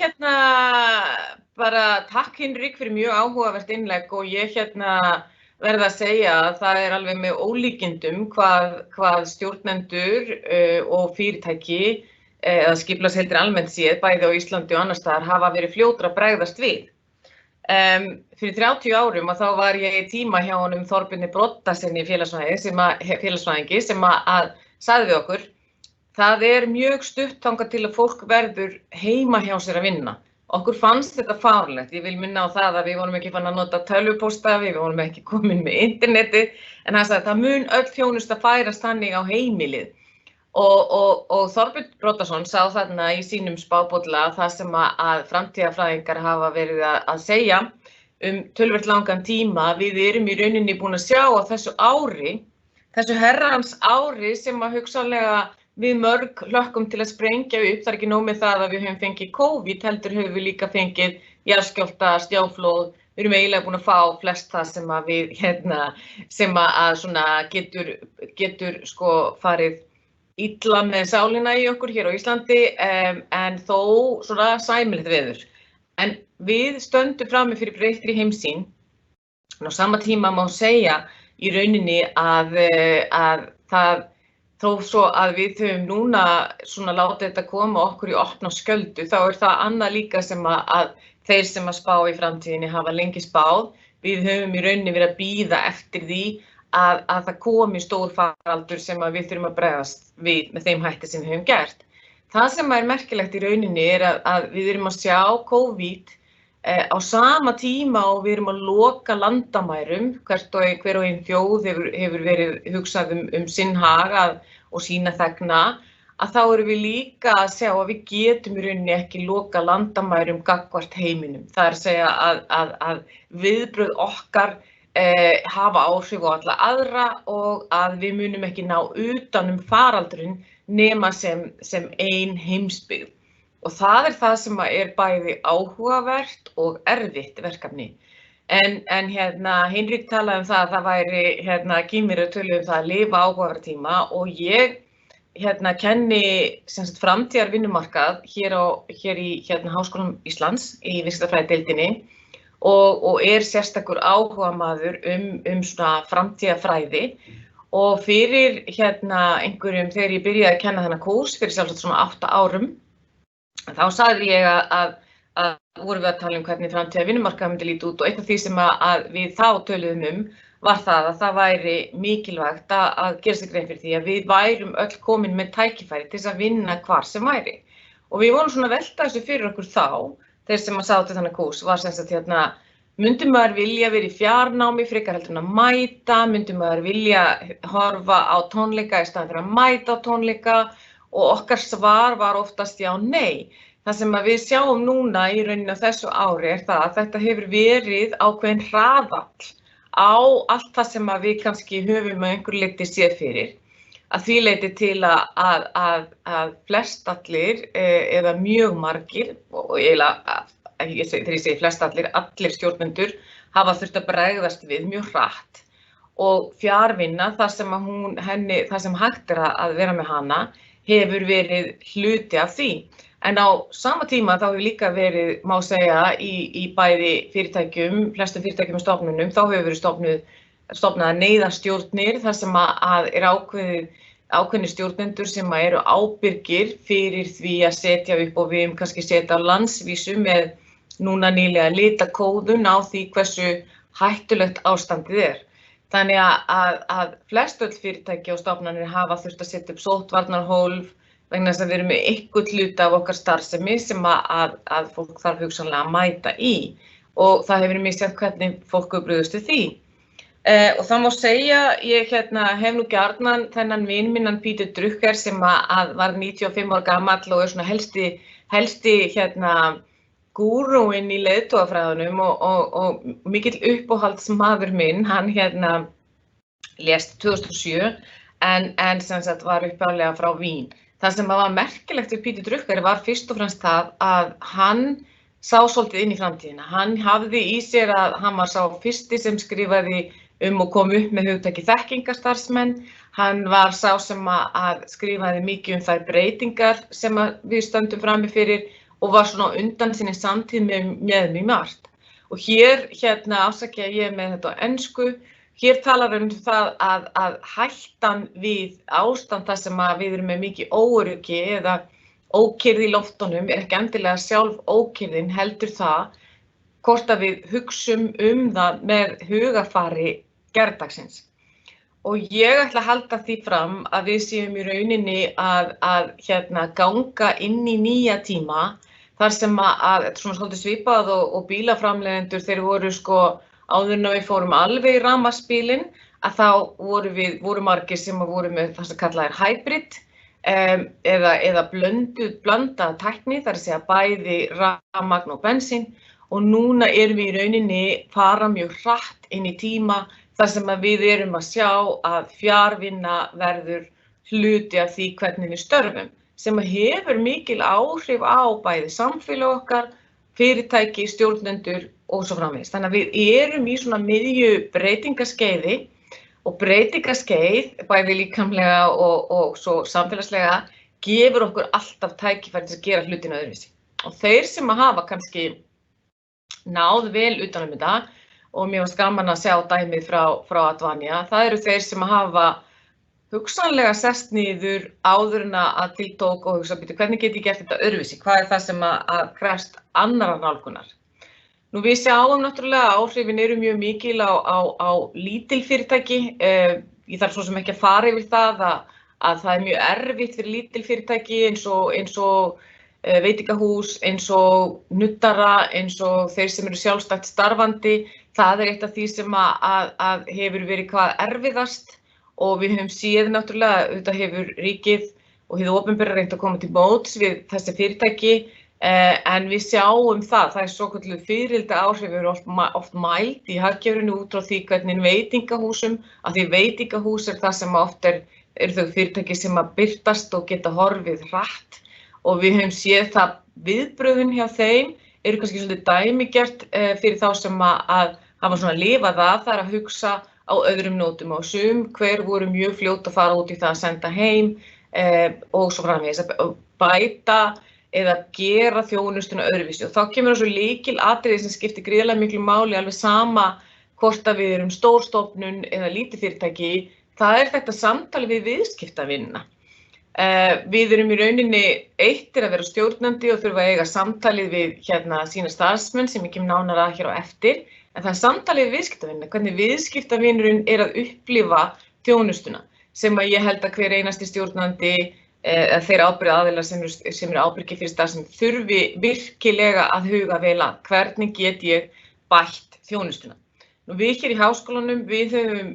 bara takk Hinrik fyrir mjög áhugavert innlegg og ég verð að segja að það alveg með ólíkindum hvað stjórnendur og fyrirtæki eða skipulagsheildir almennt séð, bæði á Íslandi og annars staðar, hafa verið fljótar að bregðast við. Fyrir 30 árum og þá var ég í tíma hjá honum Þorbirni Broddasyni félagsfræðingi sem að sagði við okkur, það mjög stutt þangað til að fólk verður heima hjá sér að vinna. Okkur fannst þetta fáránlegt. Ég vil minna á það að við vorum ekki fann að nota tölvupósta, við vorum ekki komin með internetið, en hann sagði að það mun öll þjónusta færast þannig á heimilið. Og Þorbjörn Broddason sá þarna í sínum spábolla það sem að framtíðarfræðingar hafa verið að segja töluvert langan tíma. Við erum í rauninni búin að sjá á þessu herrans ári sem að hugsanlega við mörg hlökkum til að sprengja upp. Það ekki nóg með það að við höfum fengið COVID, heldur höfum við líka fengið jarðskjálfta, snjóflóð. Við erum eiginlega búin að fá flest það sem að við sem að svona getur farið illa með sálina í okkur hér á Íslandi, en þó svona sæmilegt veður. En við stöndum frammi fyrir breyttri heimssýn. Á sama tíma má segja í rauninni að það þó svo að við höfum núna svona látið þetta koma okkur í opna skjöldu, þá það annað líka sem að þeir sem að spá í framtíðinni hafa lengi spáð. Við höfum í rauninni verið að bíða eftir því að það komi stór faraldur sem að við þurfum að bregðast við með þeim hætti sem við höfum gert. Það sem merkilegt í rauninni að við erum að sjá COVID á sama tíma og við erum að loka landamærum, hver og ein þjóð hefur verið hugsað sinn hag og sína þegna, að þá erum við líka að sjá að við getum í rauninni ekki loka landamærum gagnvart heiminum. Það að segja að viðbrögð okkar hafa áhrif á alla aðra og að við munum ekki ná utan faraldurinn nema sem ein heimsbyggð. Og það það sem bæði áhugavert og erfitt verkefni. En Hinrik talaði það að það væri kýmir að tölu það að lifa áhugaverð tíma og ég kenni framtíðar vinnumarkað hér í Háskólanum Íslands í viðskiptafræðideildinni og sérstakur áhugamaður svona framtíðarfræði og fyrir einhverjum þegar ég byrjaði að kenna þennan kúrs fyrir sjálfsagt svona 8 árum þá sagði ég að vorum við að tala hvernig framtíðar vinnumarkað myndi líta út og eitt af því sem að við þá töluðum var það að það væri mikilvægt að gera sér grein fyrir því að við værum öll komin með tækifæri til þess að vinna hvar sem væri. Og við vorum svona að velta þessu fyrir okkur þá, þeir sem að sátu þennan kúrs, var sem sagt myndi maður vilja vera í fjarnámi frekar heldur en að mæta, myndi maður vilja horfa á tónleika í staðinn fyrir að mæta á tónleika og okkar svar var oftast já, nei. Það sem að við sjáum núna í rauninni á þessu ári það að þetta hefur verið ákveðin hraðall á allt það sem að við kannski höfum að einhverju leyti séð fyrir. Að því leyti til að flestallir eða mjög margir, og eiginlega, þegar ég segi flestallir, allir stjórnendur hafa þurft að bregðast við mjög hratt. Og fjarvinna, það sem hægt að vera með hana, hefur verið hluti af því. En á sama tíma þá hefur líka verið, má segja, í bæði fyrirtækjum, flestum fyrirtækjum og stofnunum, þá hefur verið stofnaðar neyðarstjórnir þar sem að ákveðnir stjórnendur sem eru ábyrgir fyrir því að setja upp og við kannski setja á landsvísu með núna nýlega litakóðun á því hversu hættulegt ástandið Þannig að flest öll fyrirtæki og stofnanir hafa þurft að setja upp sóttvarnarhólf vegna þess að við erum með eitthvað hluta af okkar starfsemi sem að fólk þarf hugsanlega að mæta í og það hefur misjafnt hvernig fólk hefur brugðist við því. Og það má segja, ég hef nú gjarnan þennan vin minnan Peter Drucker sem að var 95 ára gamall og svona helsti gúrúinn í leiðtogafræðunum og mikill uppáhaldsmaður minn, hann lést 2007 en sem sagt var upphaflega frá Vín. Það sem var merkilegt við Peter Drucker var fyrst og fremst það að hann sá svolítið inn í framtíðina. Hann hafði í sér að hann var sá fyrsti sem skrifaði og kom upp með hugtakið þekkingarstarfsmenn. Hann var sá sem að skrifaði mikið þær breytingar sem við stöndum frammi fyrir og var svona undan sinni samtíð með mjög margt. Og hér afsakja ég með þetta á ensku. Hér talar það að hættan við ástand þar sem við erum með mikið óöryggi eða ókyrrð í loftunum ekki endilega sjálf ókyrðin heldur það hvort að við hugsum það með hugarfari gærdagsins. Og ég ætla að halda því fram að við séum í rauninni að ganga inn í nýja tíma þar sem að þetta er svona svolítið svipað og bílaframleiðendur þeir voru áður en við fórum alveg í rafmagnsbílinn að þá voru margir sem voru með það sem kallað hybrid eða blandaða tækni, þar að segja bæði rafmagn og bensín og núna erum við í rauninni fara mjög hratt inn í tíma þar sem að við erum að sjá að fjarvinna verður hluti af því hvernig við störfum sem hefur mikil áhrif á bæði samfélag okkar, fyrirtæki, stjórnendur og svo framvegis. Þannig að við erum í svona miðju breytingaskeiði og breytingaskeið, bæði líkamlega og svo samfélagslega, gefur okkur alltaf tækifæri til að gera hlutina öðruvísi. Og þeir sem hafa kannski náð vel utan þetta, og mér varst gaman að sjá dæmið frá Advania, það eru þeir sem hafa hugsanlega sest niður áður en að tiltók og hugsa, hvernig get ég gert þetta öðruvísi? Hvað það sem að krefst annarra nálgunar? Nú við sjáum náttúrulega áhrifin eru mjög mikil á lítil fyrirtæki. Ég þarf svo sem ekki að fara yfir það að það mjög erfitt fyrir lítil fyrirtæki eins og veitingahús, eins og nuddara, eins og þeir sem eru sjálfstætt starfandi. Það eitt af því sem að hefur verið hvað erfiðast og við höfum séð náttúrulega, þetta hefur ríkið og hið opinbera reynt að koma til móts við þessi fyrirtæki. En við sjáum það svokölluð fiðrilda áhrif eru oft mæld í hagkerfinu út frá því hvernig veitingahúsum, af því veitingahús það sem oft eru þau fyrirtæki sem að birtast og geta horfið hratt og við höfum séð það viðbrögðin hjá þeim eru kannski svolítið dæmigert fyrir þá sem að hafa svona lifað það er að hugsa á öðrum nótum og hver voru mjög fljót að fara út í það að senda heim og svo framvegis að bæta eða gera þjónustuna öðruvísi og þá kemur þessu lykilatriði sem skiptir gríðarlega miklu máli alveg sama hvort að við erum stór stofnun eða lítið fyrirtæki, það þetta samtali við viðskiptavinina. Við erum í rauninni eitt að vera stjórnandi og þurfa að eiga samtalið við sína starfsmenn sem ég kem nánar að hér á eftir, en það samtalið við viðskiptavinina, hvernig viðskiptavinurinn að upplifa þjónustuna sem að ég held að hver einasti stjórnandi þeir ábyrgðaraðilar sem eru ábyrgir fyrir starfsemi þurfi virkilega að huga vel að hvernig get ég bætt þjónustuna. Nú við hér í háskólanum, við höfum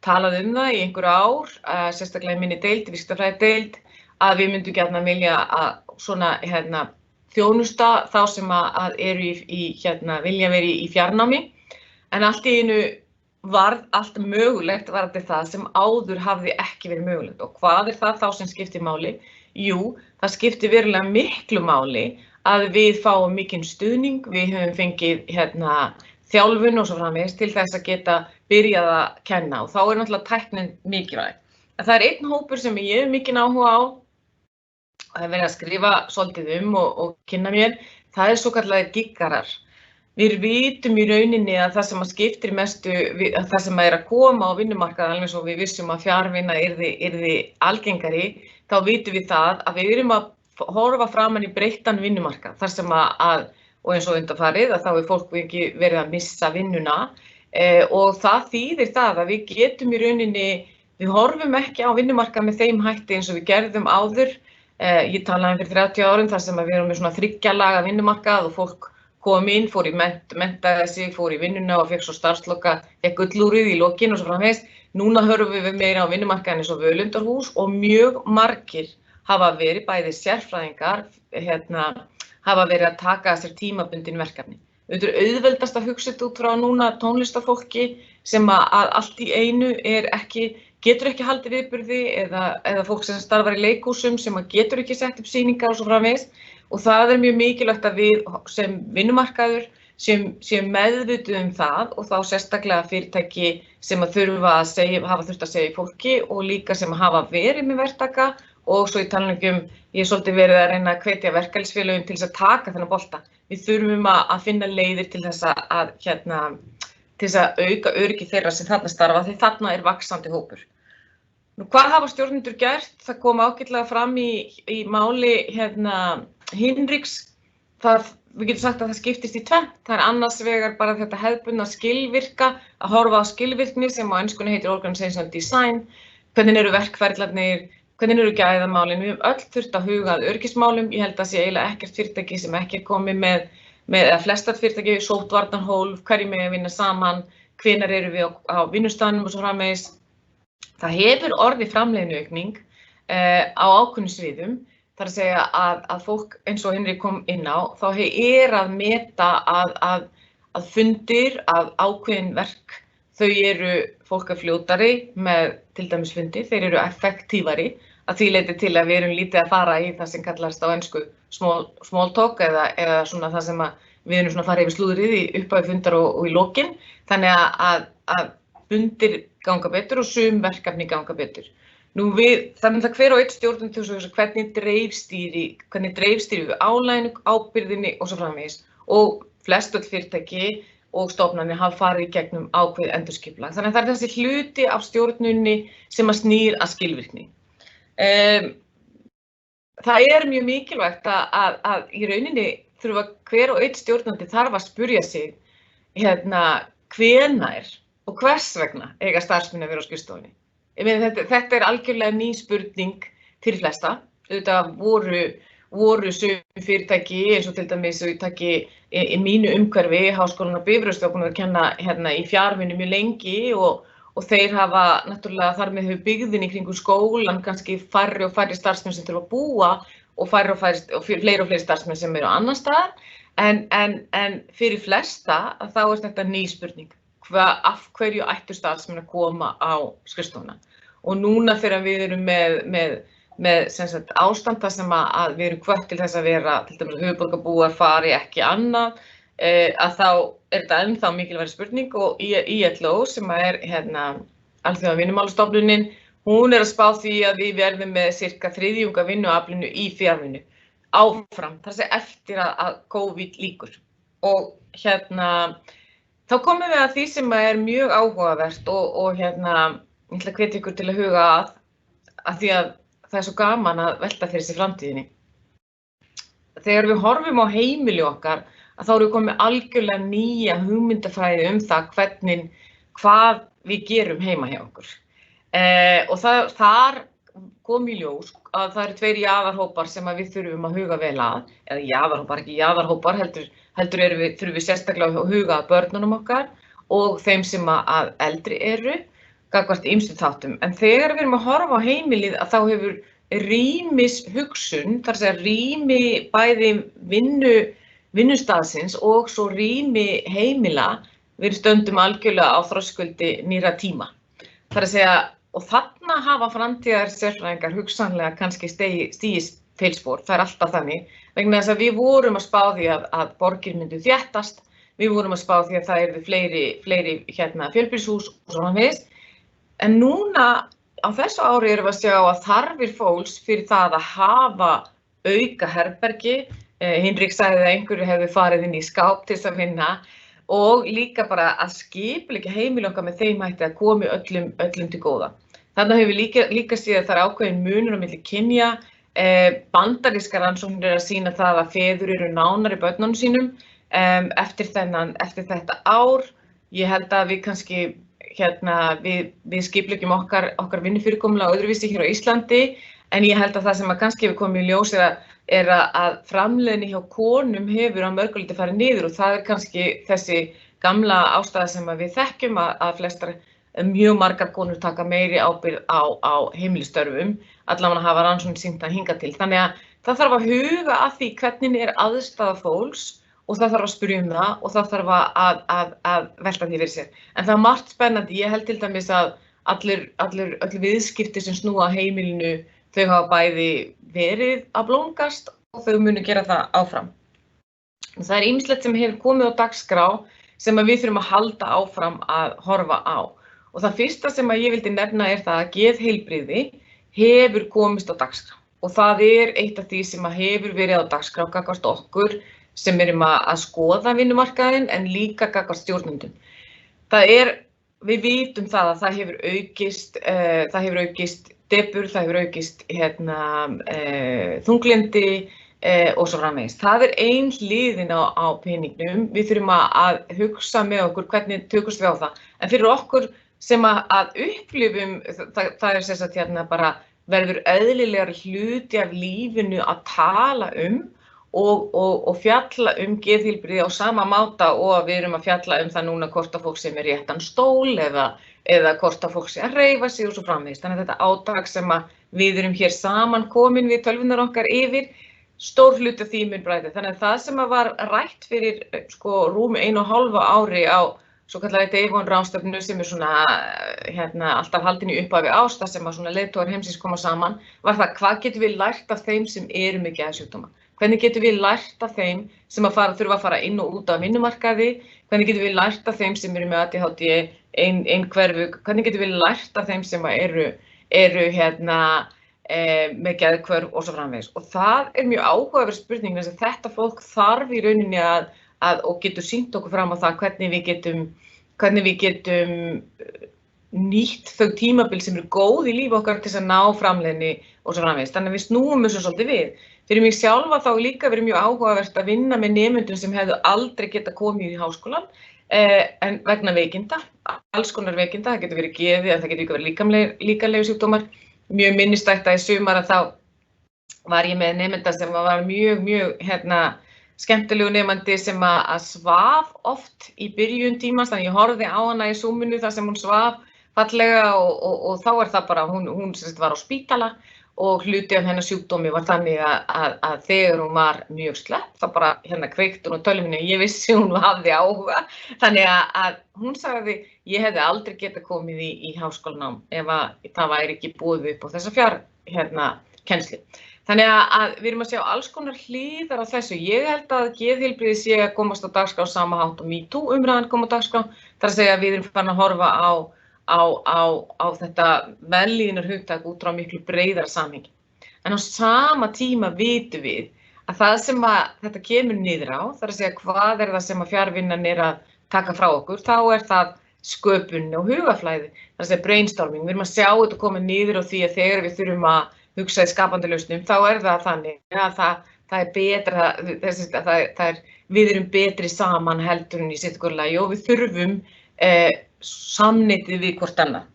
talað það í einhver ár, sérstaklega í minni deild, viðskiptafræðideild, að við myndum gjarnan vilja að svona þjónusta þá sem að eru vilja verið í fjarnámi, en allt í einu varð allt mögulegt varðandi það sem áður hafði ekki verið mögulegt. Og hvað það þá sem skiptir máli? Jú, það skiptir verulega miklu máli að við fáum mikinn stuðning, við höfum fengið þjálfun og svo framvegis til þess að geta byrjað að kenna og þá náttúrulega tæknin mikilvæg. En það einn hópur sem ég hef mikinn áhuga á og hef verið að skrifa svolítið og kynna mér, það svokallaðir giggarar. Við vitum í rauninni að það sem að skiptir mestu, það sem að að koma á vinnumarkaði, alveg svo við vissum að fjarvinna yrði algengari, þá vitum við það að við erum að horfa framan í breyttan vinnumarkað, þar sem og eins og undanfarið að þá fólk ekki verið að missa vinnuna og það þýðir það að við getum í rauninni, við horfum ekki á vinnumarkað með þeim hætti eins og við gerðum áður. Ég talaði fyrir 30 árum þar sem að við erum með svona 3 laga vinnumarkað og fólk kom inn, fór í menntaði sig, fór í vinnuna og fekk svo starfsloka, fekk gullúrið í lokin og svo framvegis. Núna hörum við meira á vinnumarkaðinni eins og Völundarhús og mjög margir hafa verið bæði sérfræðingar, hafa verið að taka að sér tímabundin verkefni. Þetta auðveldast að hugsa þetta út frá núna tónlistarfólki sem að allt í einu getur ekki haldið viðburði eða fólk sem starfar í leikhúsum sem getur ekki sett upp sýningar og svo framvegis. Og það mjög mikilvægt að við sem vinnumarkaður séum meðvituð það og þá sérstaklega fyrirtæki sem að hafa þurft að segja í fólki og líka sem hafa verið með verktaka og svo í talningum ég svolítið verið að reyna að hvetja verkalýðsfélögin til þess að taka þennan bolta. Við þurfum að finna leiðir til þess að auka öryggi þeirra sem þarna starfa því þarna vaxandi hópur. Nú, hvað hafa stjórnendur gert? Það kom ágætlega fram í máli Hinriks. Við getum sagt að það skiptist í tvennt. Það annars vegar bara þetta hefðbundna skilvirka, að horfa á skilvirkni sem á enskunni heitir organizational design, hvernig eru verkferlarnir, hvernig eru gæðamálin. Við höfum öll þurft að huga að öryggismálum. Ég held að sé eiginlega ekkert fyrirtæki sem ekki komið með eða flestar fyrirtæki, sóttvarnahólf, hverju megum við vinna saman, hvenær eru við á vinnustaðnum og svo framvegis. Það hefur orðið framleiðniaukning á ákveðnum sviðum. Það að segja að fólk eins og Hinrik kom inn á, þá að meta að fundir, að ákveðin verk, þau eru fólk fljótari með til dæmis fundir, þeir eru effektívari að því leyti til að við erum lítið að fara í það sem kallast á ensku small talk eða svona það sem við erum svona að fara yfir slúðrið í upphafi fundar og í lokin, þannig að fundir ganga betur og sum verkefni ganga betur. Nú þannig að hver og einn stjórnandi hvernig dreifstýri við álaginu, ábyrgðinni og svo framvegis. Og flest öll fyrirtæki og stofnanir hafa farið í gegnum ákveðið endurskipulag. Þannig að það þessi hluti af stjórnunni sem að snýr að skilvirkni. Það mjög mikilvægt að í rauninni þurfa hver og einn stjórnandi þarf að spyrja sig hvenær og hvers vegna eiga starfsmenn að vera á skrifstofunni. Þetta algjörlega ný spurning fyrir flesta. Þetta voru sum fyrirtæki eins og til dæmis og ég taki í mínu umhverfi, Háskólann á Bifröst var búin að kenna í fjarvinnu mjög lengi og þeir hafa náttúrulega þar með byggðin í kringum skólan kannski færri og færri starfsmenn sem þurfa að búa og fleiri og fleiri starfsmenn sem eru á annan staðar. En fyrir flesta þá þetta ný spurning. Af hverju ættu starfsmenn að koma á skrifstofuna. Og núna þegar við erum með ástand þar sem að við erum hvött til þess að vera, til dæmis höfuðborgarbúar fari ekki annað, að þá þetta ennþá mikilvæg spurning og ILO sem Alþjóða vinnumálastofnunin, Hún að spá því að við verðum með cirka þriðjung af vinnuaflinu í fjarvinnu áfram, þar sem eftir að COVID lýkur. Og þá komum við að því sem mjög áhugavert og ég ætla að hvetja ykkur til að huga að því að það svo gaman að velta fyrir sig framtíðinni. Þegar við horfum á heimili okkar, að þá erum við komið algjörlega nýja hugmyndafræði það hvað við gerum heima hjá okkur. Og þar kom í ljós að það eru 2 jaðarhópar sem við þurfum að huga vel að, eða jaðarhópar, ekki jaðarhópar, heldur þurfum við sérstaklega að huga að börnunum okkar og þeim sem að eldri eru, gagnvart ýmsum þáttum. En þegar við erum að horfa á heimilið að þá hefur rýmishugsun, þar að segja rými bæði vinnustaðsins og svo rými heimila, við stöndum algjörlega á þröskuldi nýrra tíma. Þar að segja, og þarna hafa framtíðar sérfræðingar hugsanlega kannski stigið feilspor, það alltaf þannig, vegna þess að við vorum að spá því að borgir myndu þéttast, við vorum að spá því að það yrðu fleiri fjölbýlishús og svona fyrst, en núna á þessu ári erum við að sjá að þarfir fólks fyrir það að hafa auka herbergi, Hinrik sagði að einhverju hefði farið inn í skáp til þess að vinna, og líka bara að skipuleggja heimili okkar með þeim hætti að komi öllum til góða. Þannig hefur við líka séð að það ákveðin munur á milli kynja, bandarískar rannsóknir að sýna það að feður eru nánari börnunum sínum eftir þetta ár. Ég held að við kannski við skipuleggjum okkar vinnufyrirkomulag öðruvísi hér á Íslandi, en ég held að það sem kannski hefur komið í ljós er að framleiðni hjá konum hefur að mörgu leyti farið niður, og það kannski þessi gamla ástæða sem við þekkjum að flestar mjög margar konur taka meiri ábyrgð á heimilistörfum, allavega hafa rannsóknir sýnt að hingað til. Þannig að það þarf að huga að því hvernig aðstaða fólks, og það þarf að spyrja það, og það þarf að velta því fyrir sér. En það margt spennandi. Ég held til dæmis að öll viðskipti sem snúa að heimilinu, þau hafa bæði verið að blómgast og þau munu gera það áfram. Það ýmislegt sem hefur komið á dagskrá sem við þurfum að halda áfram að horfa á. Og það fyrsta sem ég vildi nefna er það að geðheilbrigði hefur komist á dagskrá. Og það eitt af því sem hefur verið á dagskrá gagnvart okkur sem erum að skoða vinnumarkaðinn, en líka gagnvart stjórnendum. Við vitum það að það hefur aukist depurð, það hefur aukist þunglyndi og svo framvegis. Það ein hliðin á peningnum. Við þurfum að hugsa með okkur hvernig tökumst við á það. En fyrir okkur sem að upplifum, það sem sagt bara verður eðlilegar hluti af lífinu að tala og fjalla geðheilbrigði á sama máta, og við erum að fjalla það núna hvort að fólk sem réttan stól eða hvort að fólk sé að hreyfa sig og svo framvegis. Þannig að þetta átak sem við erum hér saman komin við tölvunar okkar yfir, stór hluti af því mun breyta. Þannig að það sem var rætt fyrir rúmu 1,5 ári á svo kallar Devon ráðstefnu sem svona alltaf haldin í upphafi árs, þar sem svona leiðtogar heimsins koma saman, var það hvað getum við lært af þeim sem eru með geðsjúkdóma. Hvernig getum við lært af þeim sem þurfa að fara inn og út á vinnumarkaði, hvernig getum við lært af þeim sem eru með ADHD, einhverfu, hvernig getum við lært af þeim sem eru með geðhvörf og svo framvegis. Og það mjög áhugaverð spurning, þess að þetta fólk þarf í rauninni og getur sýnt okkur fram á það hvernig við getum nýtt þau tímabil sem eru góð í lífi okkar til að ná framleiðni og svo framvegis. Þannig að við snúum þessu svolítið við. Fyrir mig sjálfa þá líka verið mjög áhugavert að vinna með nemendum sem hefðu aldrei getað komið í háskólann, en vegna veikinda, alls konar veikinda, það getur verið geði, það getur verið líkamlegir sjúkdómar. Mjög minnistætt að í sumar að þá var ég með nemenda sem var mjög skemmtilegu nemandi sem að svaf oft í byrjun tímans, þannig ég horfði á hana í Zoominu þar sem hún svaf fallega, og þá það bara, hún var á spítala, og hluti af hennar sjúkdómi var þannig að þegar hún var mjög slepp, þá bara kveikti hún á tölvunni, ég vissi hún hafði áhuga, þannig að hún sagði, ég hefði aldrei getað komið í háskólanám ef það væri ekki búið upp á þessa kennslu. Þannig að við erum að sjá alls konar hliðar á þessu. Ég held að geðheilbrigði sé að komast á dagskrá sama hátt og MeToo umræðan kom á dagskrá. Það að segja að við erum farin að horfa á þetta vellíðunar hugtak út frá miklu breiðara samhengi. En á sama tíma vitum við að það sem þetta kemur niður á, það að segja hvað það sem að fjarvinnan að taka frá okkur, þá það sköpun og hugaflæði, það að segja brainstorming. Við erum að sjá þetta koma niður á því að þegar við þurfum að hugsa í skapandi lausnum, þá það þannig að það betra, við erum betri saman heldur en í sitt hvoru lagi og við þurfum samneitið við hvort annað.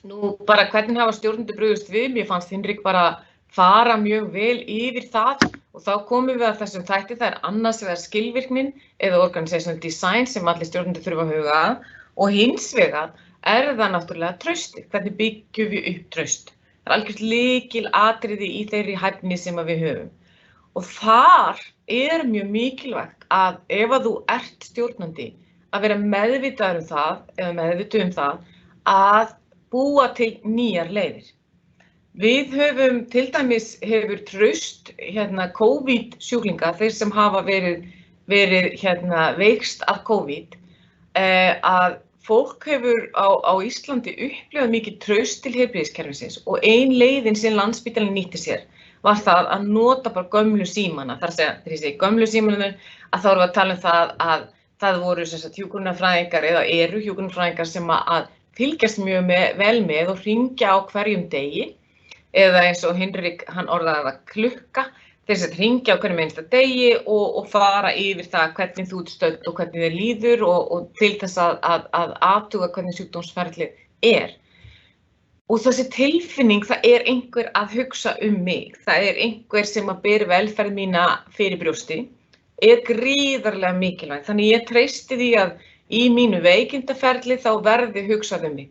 Nú bara hvernig hafa stjórnendur brugðist við, mér fannst Hinrik bara fara mjög vel yfir það og þá komum við að þessum þætti, það annars vegar skilvirknin eða organizational design sem allir stjórnendur þurfa að huga að og hins vegar það náttúrulega trausti, hvernig byggjum við upp traust. Það algjört lykilatriði í þeirri hæfni sem við höfum. Og þar mjög mikilvægt að ef að þú ert stjórnandi að vera meðvitaður það, eða meðvituð það, að búa til nýjar leiðir. Við höfum, til dæmis hefur traust COVID sjúklinga, þeir sem hafa verið veikst af COVID, að fólk hefur á Íslandi upplifað mikið traust til heilbrigðiskerfisins og ein leiðin sem Landspítalinn nýtti sér var það að nota bara gömlu símana. Það segja, þegar ég segi gömlu símana, að þá erum við að tala það að það voru hjúkrunarfræðingar eða eru hjúkrunarfræðingar sem að fylgjast mjög vel með og hringja á hverjum degi eða eins og Hinrik, hann orðaði það klukka, þeir hringja á hverjum einasta degi og fara yfir það hvernig þú ert stödd og hvernig þér líður og til þess að athuga hvernig sjúkdómsferlið Og þessi tilfinning, það einhver að hugsa mig, það einhver sem að ber velferð mína fyrir brjósti, gríðarlega mikilvægt. Þannig ég treysti því að í mínu veikindaferli þá verði hugsað mig.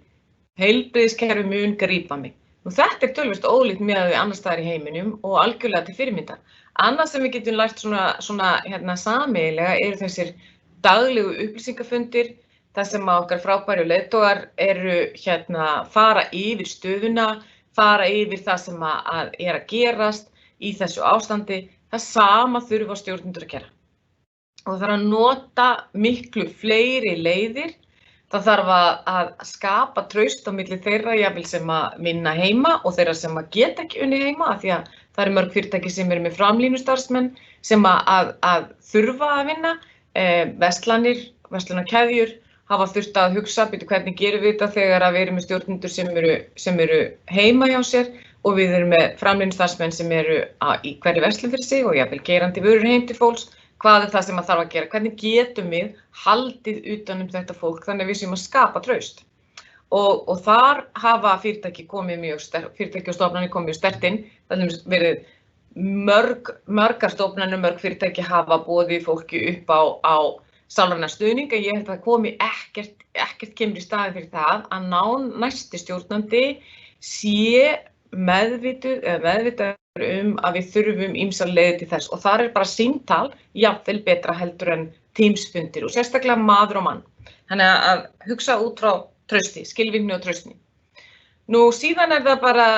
Heilbrigðiskerfi mun grípa mig. Nú þetta töluvert ólíkt með við annars staðar í heiminum og algjörlega til fyrirmyndar. Annað sem við getum lært svona sameiginlega þessir daglegu upplýsingafundir, það sem okkar frábæru leiðtogar fara yfir stöðuna, fara yfir það sem að gerast í þessu ástandi, það sama þurfa stjórnendur að gera. Og það þarf að nota miklu fleiri leiðir, það þarf að skapa traust á milli þeirra jafnvel sem að vinna heima og þeirra sem að geta ekki unnið heima, af því að það mörg fyrirtæki sem með framlínustarfsmenn sem að þurfa að vinna, verslunarkeðjur, hafa þurft að hugsa hvernig gerum við þetta þegar við erum með stjórnendur sem eru heima hjá sér og við erum með framlínustarfsmenn sem eru í hverri verslun fyrir sig og jafnvel keyrandi vörur heim til fólks. Hvað það sem að þarf að gera? Hvernig getum við haldið utan þetta fólk þannig að við séum að skapa traust? Og þar hafa fyrirtæki og stofnanir komið mjög sterkt inn. Það hefur verið margar stofnanir, mörg fyrirtæki hafa boðið fólki upp á sálrænan stuðning, en ég held að það komi ekkert kemur í staðinn fyrir það að næsti stjórnandi sé meðvitaður að við þurfum ýmsar leiðir til þess og þar bara símtal jafnvel betra heldur en Teams-fundir og sérstaklega maður og mann. Þannig að hugsa út frá trausti, skilvirkni og traustni. Nú síðan það bara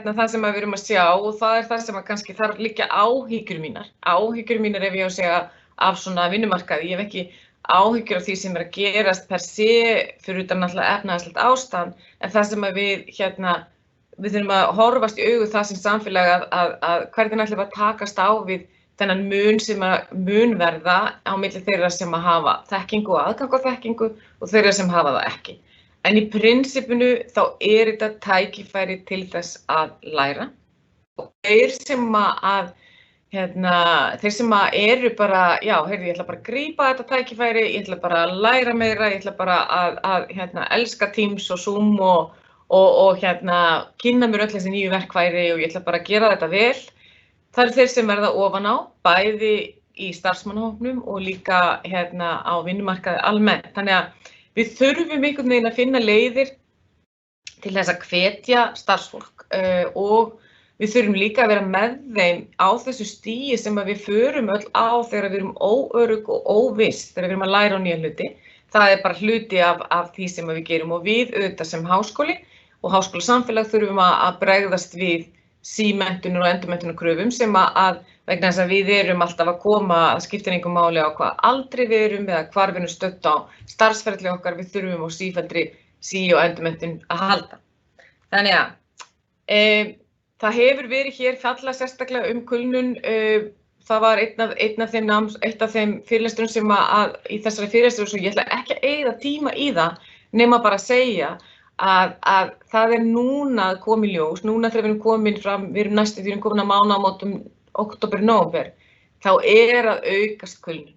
það sem við erum að sjá og það það sem að kannski þarf líka áhyggjur mínar. Áhyggjur mínar ef ég á að segja af svona vinnumarkaði. Ég hef ekki áhyggjur af því sem að gerast per se fyrir utan náttúrulega efnahagslegt ástand, en það sem að við þurfum að horfast í augu það sem samfélag að hvernig ætlum við að takast á við þennan mun sem að mun verða á milli þeirra sem að hafa þekkingu og aðgang á þekkingu og þeirra sem hafa það ekki. En í prinsipinu þá þetta tækifæri til þess að læra og þeir sem eru bara, ég ætla bara að grípa þetta tækifæri, ég ætla bara að læra meira, ég ætla bara að elska Teams og Zoom og kynna mér öll þessi nýju verkfæri og ég ætla bara að gera þetta vel. Það þeir sem verða ofan á, bæði í starfsmannahópnum og líka á vinnumarkaði almennt. Þannig að við þurfum einhvern veginn að finna leiðir til þess að hvetja starfsfólk og við þurfum líka að vera með þeim á þessu stigi sem að við förum öll á þegar við erum óörugg og óviss, þegar við erum að læra á nýja hluti. Það bara hluti af því sem við gerum og við auðvitað sem háskóli og háskólasamfélag þurfum að bregðast við símenntunar og endurmenntunarkröfum sem að vegna þess að við erum alltaf að koma að skipta engu máli á hvað aldrei við erum eða hvar við erum stödd á starfsferli okkar, við þurfum á sífelldri sí og endurmenntun að halda. Þannig að það hefur verið hér fjallað sérstaklega kulnun. Það var eitt af þeim fyrirlesturum sem í þessari fyrirlesturu, svo ég ætla ekki að eyða tíma í það, nema bara að segja að það núna komið ljós, núna þegar við erum komin fram, við erum komin að mánaðamótum október-nóvember, þá að aukast kulnun.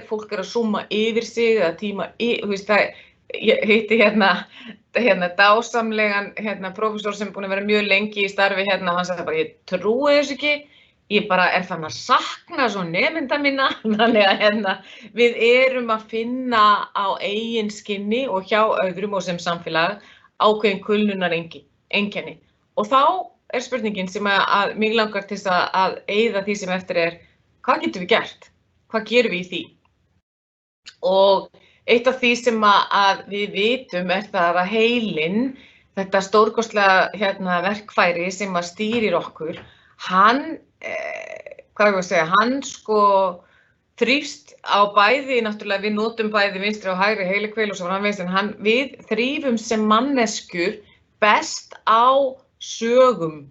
Fólk að súmma yfir sig eða tíma, þú veist ég hitti hérna dásamlegan prófessor sem búinn að vera mjög lengi í starfi hann sagði bara, ég trúi þessu ekki, ég bara fann að sakna svo nemenda mína, þannig að við erum að finna á eigin skinni og hjá öðrum og sem samfélag ákveðin kulnunar einkenni. Og þá spurningin sem að mig langar til að eyða því sem eftir hvað getum við gert? Hvað gerum við í því? Og eitt af því sem að við vitum það að heilinn, þetta stórkostlega verkfæri sem að stýrir okkur, hann þrífst á bæði, náttúrulega við notum bæði vinstri og hægri heilahvel og svo framvegis, en við þrífum sem manneskjur best á sögum.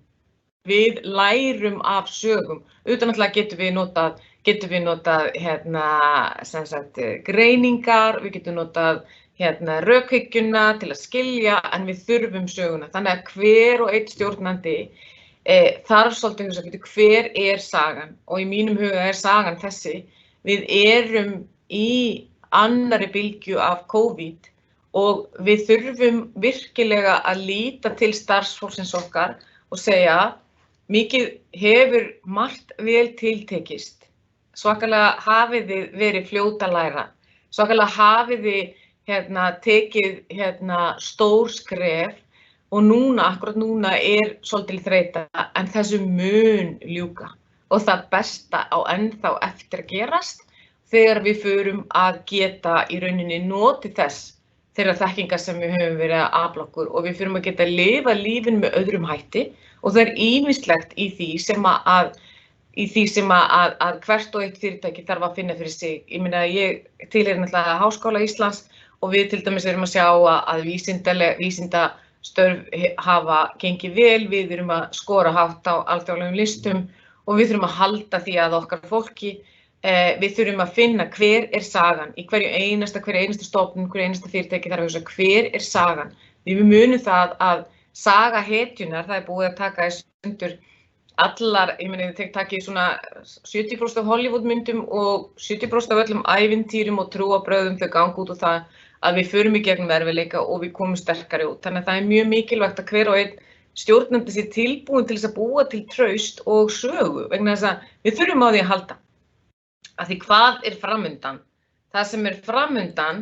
Við lærum af sögum. Auðvitað náttúrulega getum við notað greiningar, við getum notað rökhyggjuna til að skilja, en við þurfum söguna. Þannig að hver og einn stjórnandi þarf svolítið að hugsa, hver sagan? Og í mínum huga sagan þessi. Við erum í annarri bylgju af COVID og við þurfum virkilega að líta til starfsfólksins okkar og segja, mikið hefur margt vel tiltekist. Svakalega hafið þið verið fljót að læra. Svakalega hafið þið tekið stór skref og akkurat núna svolítil þreyta, en þessu mun ljúka. Og það besta á ennþá eftir að gerast þegar við förum að geta í rauninni notið þess þeirra þekkingar sem við höfum verið að afla okkur og við förum að geta lifa lífinu með öðrum hætti og það ýmislegt í því sem að hvert og eitt fyrirtæki þarf að finna fyrir sig. Ég meina, ég tilheyri náttúrulega Háskóla Íslands og við til dæmis erum að sjá að vísindastörf hafa gengið vel, við erum að skora hátt á alþjóðlegum listum og við þurfum að halda því að okkar fólki, við þurfum að finna hver sagan í hverju einasta stofnun, hverju einasta fyrirtæki þarf að hugsa hver sagan. Við munum það að saga hetjunar, það búið að taka í sundur allar, ég meni þið takið svona 70% af Hollywoodmyndum og 70% af öllum ævintýrum og trúarbrögðum þau ganga út og það að við förum í gegnum erfiðleika og við komum sterkari út. Þannig að það mjög mikilvægt að hver og einn stjórnandi sé tilbúin til þess að búa til traust og sögu vegna þess að við þurfum á því að halda. Af því hvað framundan? Það sem framundan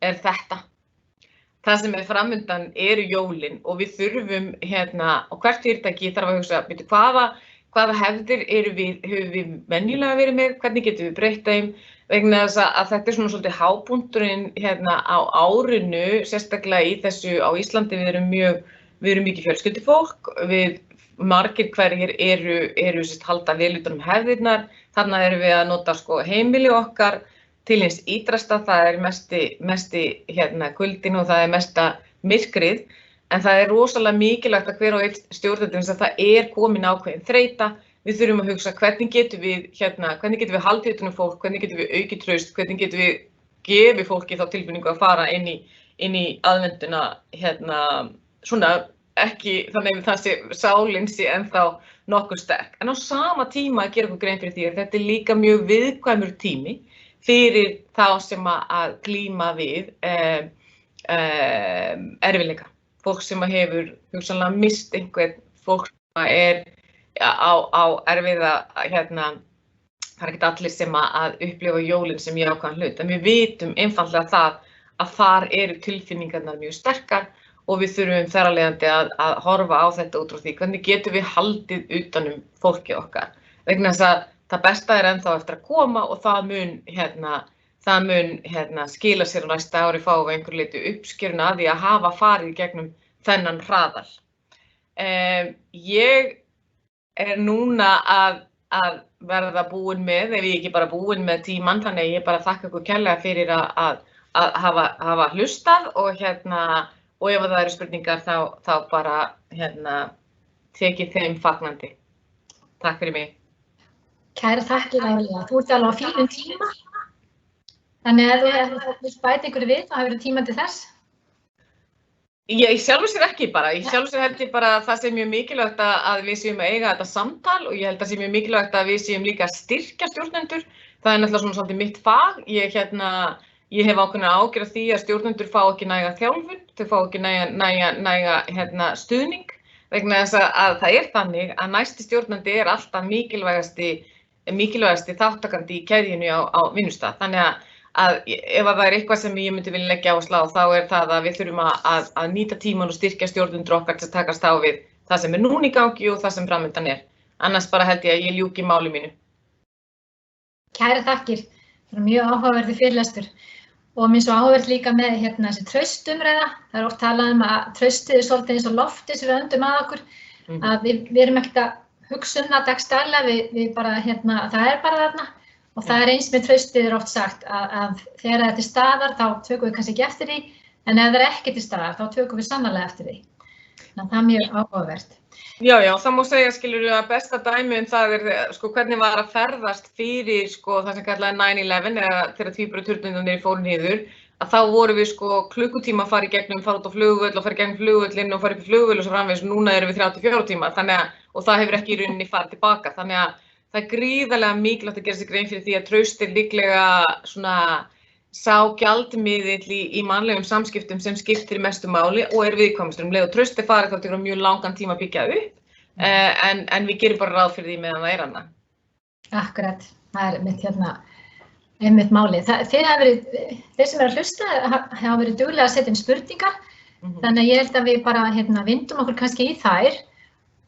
þetta. Það sem framundan jólin og við þurfum og hvert fyrirtæki þarf að hugsa, hvaða hefðir höfum við venjulega verið með, hvernig getum við breytt þeim, vegna þess að þetta svona svolítið hápunkturinn á árinu, sérstaklega í þessu á Íslandi, við erum mikið fjölskyldufólk, margir hverjir eru halda vel utan hefðirnar, þarna erum við að nota heimili okkar til hins ítrasta, það mesti kuldin og það mesta myrkrið, en það rosalega mikilvægt að hver og einn stjórnandi að það komin ákveðin þreyta, við þurfum að hugsa hvernig getum við haldið utan um fólk, hvernig getum við aukið traust, hvernig getum við gefið fólki þá tilfinningu að fara inn í aðvenduna, svona ekki þannig að sálin sé ennþá nokkuð sterk. En á sama tíma að gera okkur grein fyrir því að þetta líka mjög viðkvæmur tími fyrir þá sem að glíma við erfiðleika. Fólk sem hefur hugsanlega mist einhvern, fólk sem á erfiða, það ekki allir sem að upplifa jólin sem jákvæðan hlut. En við vitum einfaldlega það að þar tilfinningarnar mjög sterkar og við þurfum þar af leiðandi að horfa á þetta út frá því hvernig getum við haldið utanum fólkið okkar. Vegna þess að það besta ennþá eftir að koma og það mun skila sér á næsta ári, fá við einhverju leyti uppskjöruna að því að hafa farið í gegnum þennan hraðal. Ég núna að verða búin með, ef ég ekki bara búin með tímann, þannig að ég bara þakka ykkur kærlega fyrir að að hafa hlustað og ef það eru spurningar þá bara tekið þeim fagnandi. Takk fyrir mig. Kæra þakkir Árelía. Þú ert alveg á fínum tíma. Þannig að ef þú vilt bæta einhverju við, þá hefur þú tíma til þess. Í sjálfu sér ekki bara. Í sjálfu sér held ég bara að það sé mjög mikilvægt að við séum að eiga þetta samtal og ég held að það sé mjög mikilvægt að við séum líka að styrkja stjórnendur. Það er náttúrulega svona svolítið mitt fag. Ég hef ákveðna ágjörð af því að stjórnendur fá ekki næga þjálfun, þau fá ekki næga stuðning vegna þess að það er þannig að næsti stjórnandi er alltaf mikilvægasti þáttakandi í keðjunni á vinnustað. Þannig að ef það er eitthvað sem ég myndi vilja leggja áherslu á, þá er það að við þurfum að nýta tímann og styrkja stjórnendur okkar til að takast á við það sem er núna í gangi og það sem framundan er. Annars bara held ég að ég ljúki máli mínu. Kæra þakkir. Það er mjög áhugaverður fyrirlestur. Og mér svo áhugavert líka með þessi traustumræða. Það er oft talað að traustið er svolítið eins og loftið sem við öndum að okkur. Að við erum ekkert að hugsa það dagsdaglega, við bara, það er bara þarna. Og það er eins með traustið er oft sagt að þegar það er til staðar þá tökum við kannski ekki eftir því, en ef það er ekki til staðar þá tökum við sannarlega eftir því. Þannig að það er mjög áhugavert. Já, það má segja, skilurðu, að besta dæmi það er hvernig var að ferðast fyrir það sem kallaði 9/11 eða þegar tvíburaturnarnir fóru niður, að þá vorum við klukkutíma að fara í gegnum, fara út á flugvöll og fara í gegnum flugvöllinn og fara upp í flugvöll og svo framvegis. Núna erum við 34 tíma, og það hefur ekki í rauninni farið tilbaka. Þannig að það er gríðarlega mikilvægt að gera sig grein fyrir því að traust er líklega sá gjaldmiðill í mannlegum samskiptum sem skiptir mestu máli og er viðkvæmastur. Leið og traust er farið þá tekur það mjög langan tíma að byggja upp, en við gerum bara ráð fyrir því meðan það er hana. Akkurat, það er mitt máli. Þeir sem eru að hlusta hafa verið duglega að setja inn spurningar, þannig að ég held að við bara vindum okkur kannski í þær.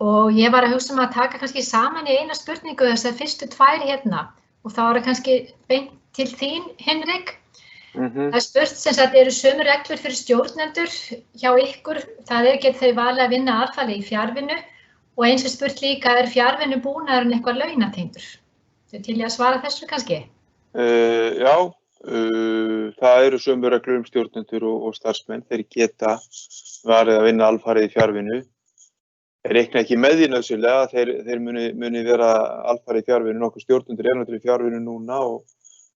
Og ég var að hugsa að taka kannski saman í eina spurningu þessar fyrstu 2 og þá er það kannski beint til þín, Hinrik. Það er spurt sem sagt, eru sömu reglur fyrir stjórnendur hjá ykkur? Það geta þau valið að vinna alfarið í fjarvinnu og eins er spurt líka, er fjarvinnubúnaðurinn eitthvað launatengdur? Þau til ég að svara þessu kannski? Já, það eru sömu reglur stjórnendur og starfsmenn. Þeir geta valið að vinna alfarið í fjarvinnu. Þeir reikna ekki með því nauðsynlega, þeir muni vera alfarið í fjarvinnu. Nokkur stjórnendur eru náttúrulega í fjarvinnu núna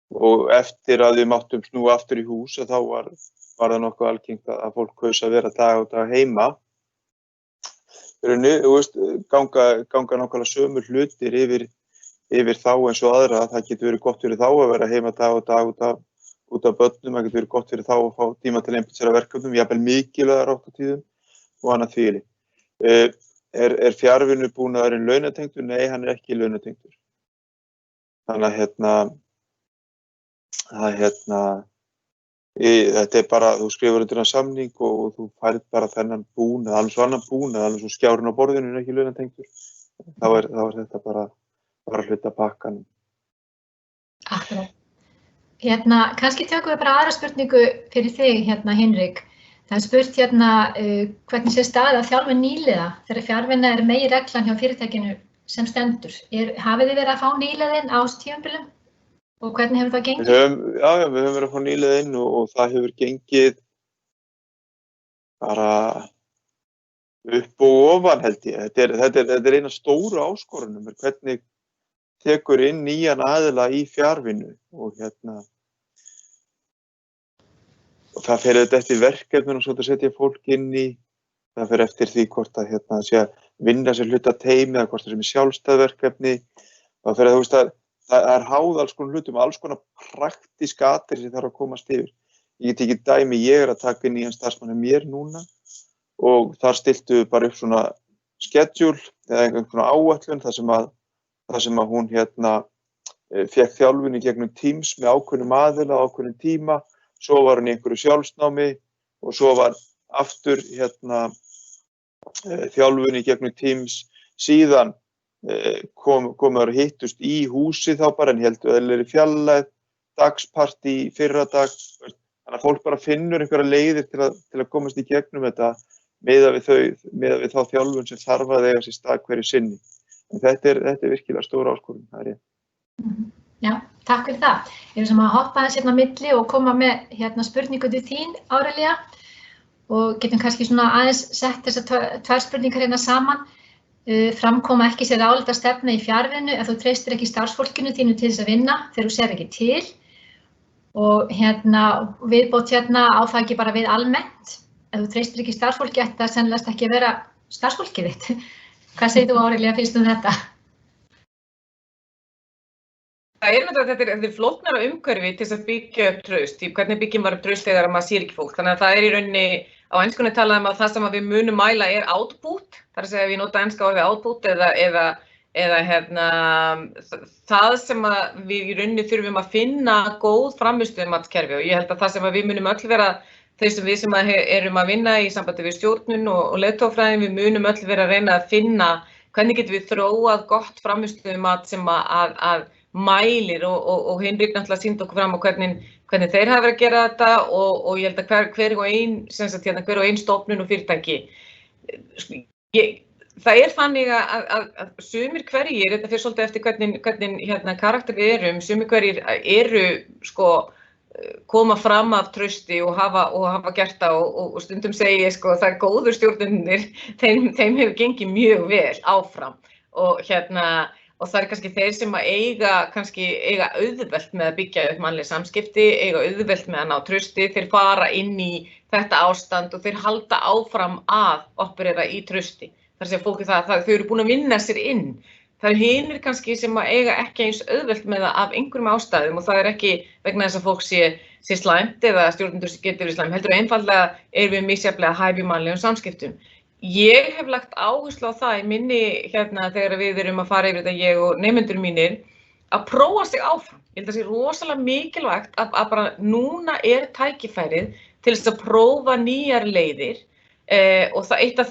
og eftir að við máttum snúa aftur í hús þá var það nokkuð algengt að fólk kaus að vera dag og dag heima. Ganga nákvæmlega sömu hlutir yfir þá eins og aðra. Það getur verið gott fyrir þá að vera heima dag og dag út af börnum. Það getur verið gott fyrir þá að fá tíma til að einbeita sér að verkefnum, jafnvel mikilvægar oft á tíðum og annað því. Er fjarvinnubúnaðurinn launatengdur? Nei, hann er ekki launatengdur. Þannig að þetta er bara, þú skrifur undir hann samning og þú færð bara þennan búnað, alveg svo annan búnað, alveg svo skjárinn á borðinu er ekki launatengdur. Þá er þetta bara hluta pakkanum. Akkurat. Kannski tökum við bara aðra spurningu fyrir þig, Hinrik. Það er spurt hvernig sé staðið að þjálfun nýliða þegar fjarvinna er meginreglan hjá fyrirtækinu sem stendur. Hafið þið verið að fá nýliðin á tímabilum og hvernig hefur það gengið? Já, við höfum verið að fá nýliðin og það hefur gengið bara upp og ofan held ég. Þetta er eina stóru áskorunum, hvernig tekur inn nýjan aðila í fjarvinnu og og það fer eftir verkefnum og svo að setja fólk inn í, það fer eftir því hvort að sé að vinna sér hluta teymi eða hvort það sem er sjálfstæð verkefni. Það fer það er háð alls konar hlutum, alls konar praktíska atriði sem þarf að komast yfir. Ég get ekki dæmi, ég að taka inn nýjan starfsmann með mér núna og þar stiltu við bara upp svona schedule eða einhvern svona áætlun þar sem að hún fékk þjálfun í gegnum Teams með ákveðnum aðila á ákveðnum tíma. Svo var hún í einhverju sjálfsnámi og svo var aftur þjálfun í gegnum Teams. Síðan komuður og hittust í húsi þá bara en heldur eðlilegri fjarlægð, dagspartí fyrradag. Þannig að fólk bara finnur einhverja leiðir til að komast í gegnum þetta miðað við þá þjálfun sem þarf að eiga sér stað hverju sinni. En þetta er virkilega stór áskorun. Já, takk fyrir það. Ég sem að hoppa aðeins hérna á milli og koma með spurningu til þín, Árelía, og getum kannski svona aðeins sett þessar tvær spurningar hérna saman. Framkoma ekki sér álita stefna í fjarvinnu ef þú treystir ekki starfsfólkinu þínu til þess að vinna þegar þú sér ekki til. Og viðbót á það ekki bara við almennt. Ef þú treystir ekki starfsfólki ætti það sennilegast ekki að vera starfsfólkið þitt. Hvað segir þú, Árelía, finnst þetta? Það náttúrulega, þetta flóknara umhverfi til þess að byggja upp traust. Hvernig byggjum var upp traust þegar maður sér ekki fólk. Þannig að það í rauninni, á enskunni talað að það sem við munum mæla output. Það að segja ef ég nota enska orðið output eða það sem við í rauninni þurfum að finna góð frammistöðumatskerfi, og ég held að það sem við munum öll vera, við sem erum að vinna í sambandi við stjórnun og leiðtogafræðin, við munum öll vera að reyna að finna hvernig getum við þróað gott frammistöðumat sem að mælir og Hinrik náttúrulega sýndi okkur fram á hvernig þeir hafa verið að gera þetta og ég held að hver og ein stofnun og fyrirtæki. Það þannig að sumir hverjir, þetta fyrir svolítið eftir hvernig karakter við erum, sumir hverjir eru koma fram af trausti og hafa gert það og stundum segi ég það góður stjórnunir, þeim hefur gengið mjög vel áfram og það kannski þeir sem eiga auðvelt með að byggja upp mannleg samskipti, eiga auðvelt með að ná trausti, þeir fara inn í þetta ástand og þeir halda áfram að operera í trausti. Það að segja fólki þau eru búin að vinna sér inn. Það hinir kannski sem eiga ekki eins auðvelt með það af einhverjum ástæðum og það ekki vegna þess að fólk sé slæmt eða stjórnendur getur verið slæmt, heldur einfaldlega erum við misjafnlega hæf í mannlegum samskiptum. Ég hef lagt áherslu á það í minni þegar við erum að fara yfir þetta, ég og nemendur mínir, að prófa sig áfram. Ég held að það sé rosalega mikilvægt að bara núna tækifærið til þess að prófa nýjar leiðir og það eitt af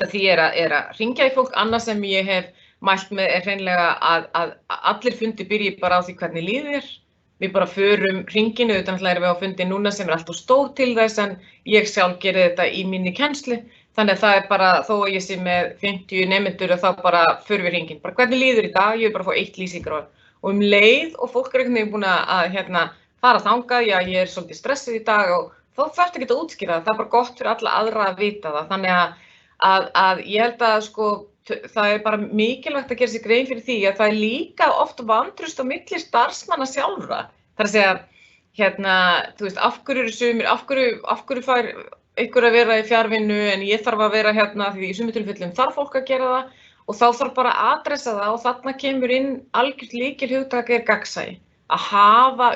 því er að hringja í fólk. Annað sem ég hef mælt með hreinlega að allir fundi byrji bara á því hvernig líður þér. Við bara förum hringinu, auðvitað erum við á fundi núna sem alltaf stór til þess en ég sjálf geri þetta í minni kennslu. Þannig að það bara, þó að ég sé með 50 nemendur og þá bara förum við hringin. Bara hvernig líður í dag, ég vil bara fá 1 lýsingarorð. Og leið og fólk einhvern veginn búin að fara þangað, já ég svolítið stressuð í dag og þá þarftu ekki að útskýra það, það bara gott fyrir alla aðra að vita það. Þannig að ég held að það bara mikilvægt að gera sér grein fyrir því að það líka oft vantraust á milli starfsmanna sjálfra. Það að segja, þú veist, af hverju fær einhver að vera í fjarvinnu en ég þarf að vera því í sumum tilfellum þarf fólk að gera það og þá þarf bara að adressa það og þarna kemur inn algjört lykilhugtak gagnsæi. Að hafa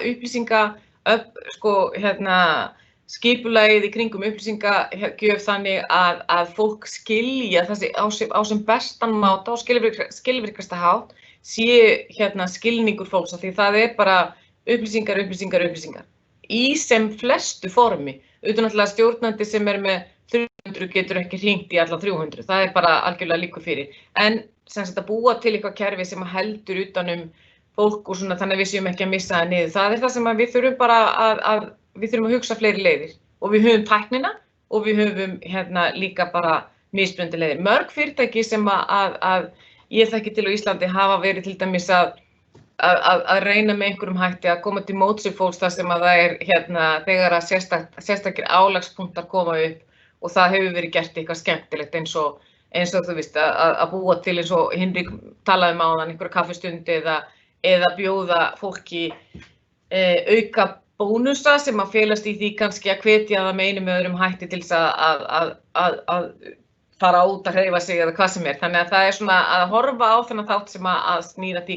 skipulagið í kringum upplýsingagjöf þannig að fólk skilja þessi á sem bestan máta og skilvirkasta hátt sé skilningur fólks því það bara upplýsingar í sem flestu formi. Auðvitað náttúrulega stjórnandi sem með 300 getur ekki hringt í alla 300, það bara algjörlega líkur fyrir. En sem sagt að búa til eitthvað kerfi sem heldur utanum fólk og svona þannig að við séum ekki að missa það niður. Það það sem við þurfum bara við þurfum að hugsa fleiri leiðir og við höfum tæknina og við höfum líka bara mismunandi leiðir. Mörg fyrirtæki sem að ég þekki til á Íslandi hafa verið til dæmis að reyna með einhverjum hætti að koma til móts við fólks þar sem að það þegar að sérstakir álagspunktar koma upp og það hefur verið gert eitthvað skemmtilegt eins og þú veist að búa til eins og Hinrik talaði áðan einhverja kaffistundi eða bjóða fólki auka bónusa sem að felast í því kannski að hvetja það með einum öðrum hætti til þess að fara út að hreyfa sig eða hvað sem Þannig að það svona að horfa á þennan þátt sem að snýra því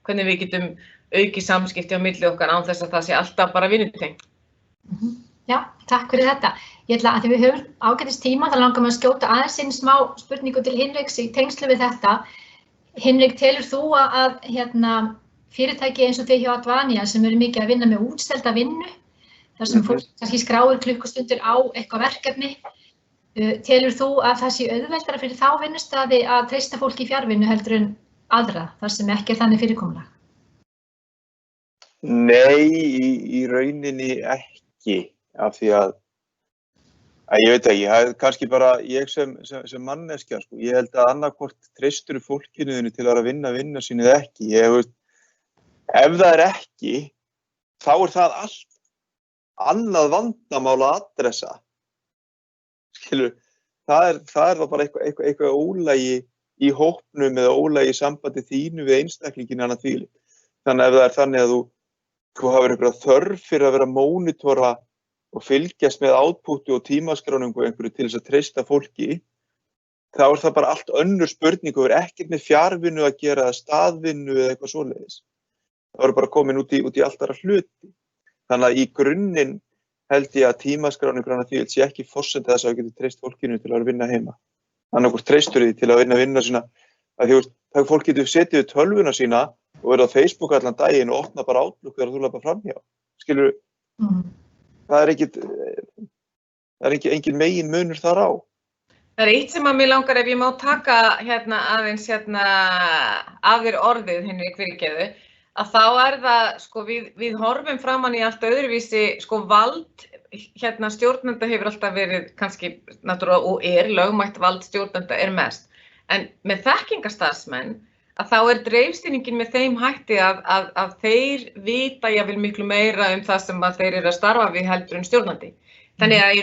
hvernig við getum aukið samskipti á milli okkar án þess að það sé alltaf bara vinnutengt. Já, takk fyrir þetta. Ég ætla að því við höfum ágætis tíma, þá langar maður að skjóta aðeins inn smá spurningu til Hinriks í tengslu við þetta. Hinrik, telur þú að fyrirtæki eins og þið hjá Advania sem eru mikið að vinna með útselda vinnu, þar sem fólk kannski skráir klukkustundir á eitthvað verkefni, telur þú að það sé auðveldara fyrir þá vinnustaði að treysta fólki í fjarvinnu heldur en aðra, þar sem ekki þannig fyrirkomulag? Nei, í rauninni ekki, af því að Ég veit ekki, það kannski bara ég sem manneskja, sko. Ég held að annarkvort treystur fólkinu þínu til að vinna sínu eða ekki. Ef það ekki, þá það allt annað vandamál að adressa. Skilur, það þá bara eitthvað ólægi í hópnum eða ólægi í sambandi þínu við einstaklingin annað því. Þannig ef það þannig að þú hafir einhverja þörf fyrir að vera að mónitora og fylgjast með outputi og tímaskráningu og einhverju til þess að treysta fólki, þá það bara allt önnur spurning og ekkert með fjarvinnu að gera eða staðvinnu eða eitthvað svoleiðis. Það bara komin út í allt aðra hluti. Þannig að í grunninn held ég að tímaskráningur annað því sé ekki forsenda þess að þú getur treyst fólkinu til að vinna heima. Annarkvort treystur því til að vinna sína, að því fólk getur setið við tölvuna sína og verið á Facebook allan daginn og opna bara Outlook þegar þú labbar framhjá. Skilur, það engin megin munur þar á. Það eitt sem að mér langar ef ég má taka aðeins af þér orðið, Hinrik, fyrirgefðu, að þá það, sko, við horfum framan í allt öðruvísi, sko, vald, stjórnenda hefur alltaf verið kannski, náttúrulega, og lögmætt vald stjórnenda mest. En með þekkingarstarfsmenn, að þá dreifstýringin með þeim hætti að þeir vita jafnvel miklu meira það sem að þeir eru að starfa við heldur en stjórnandi. Þannig að í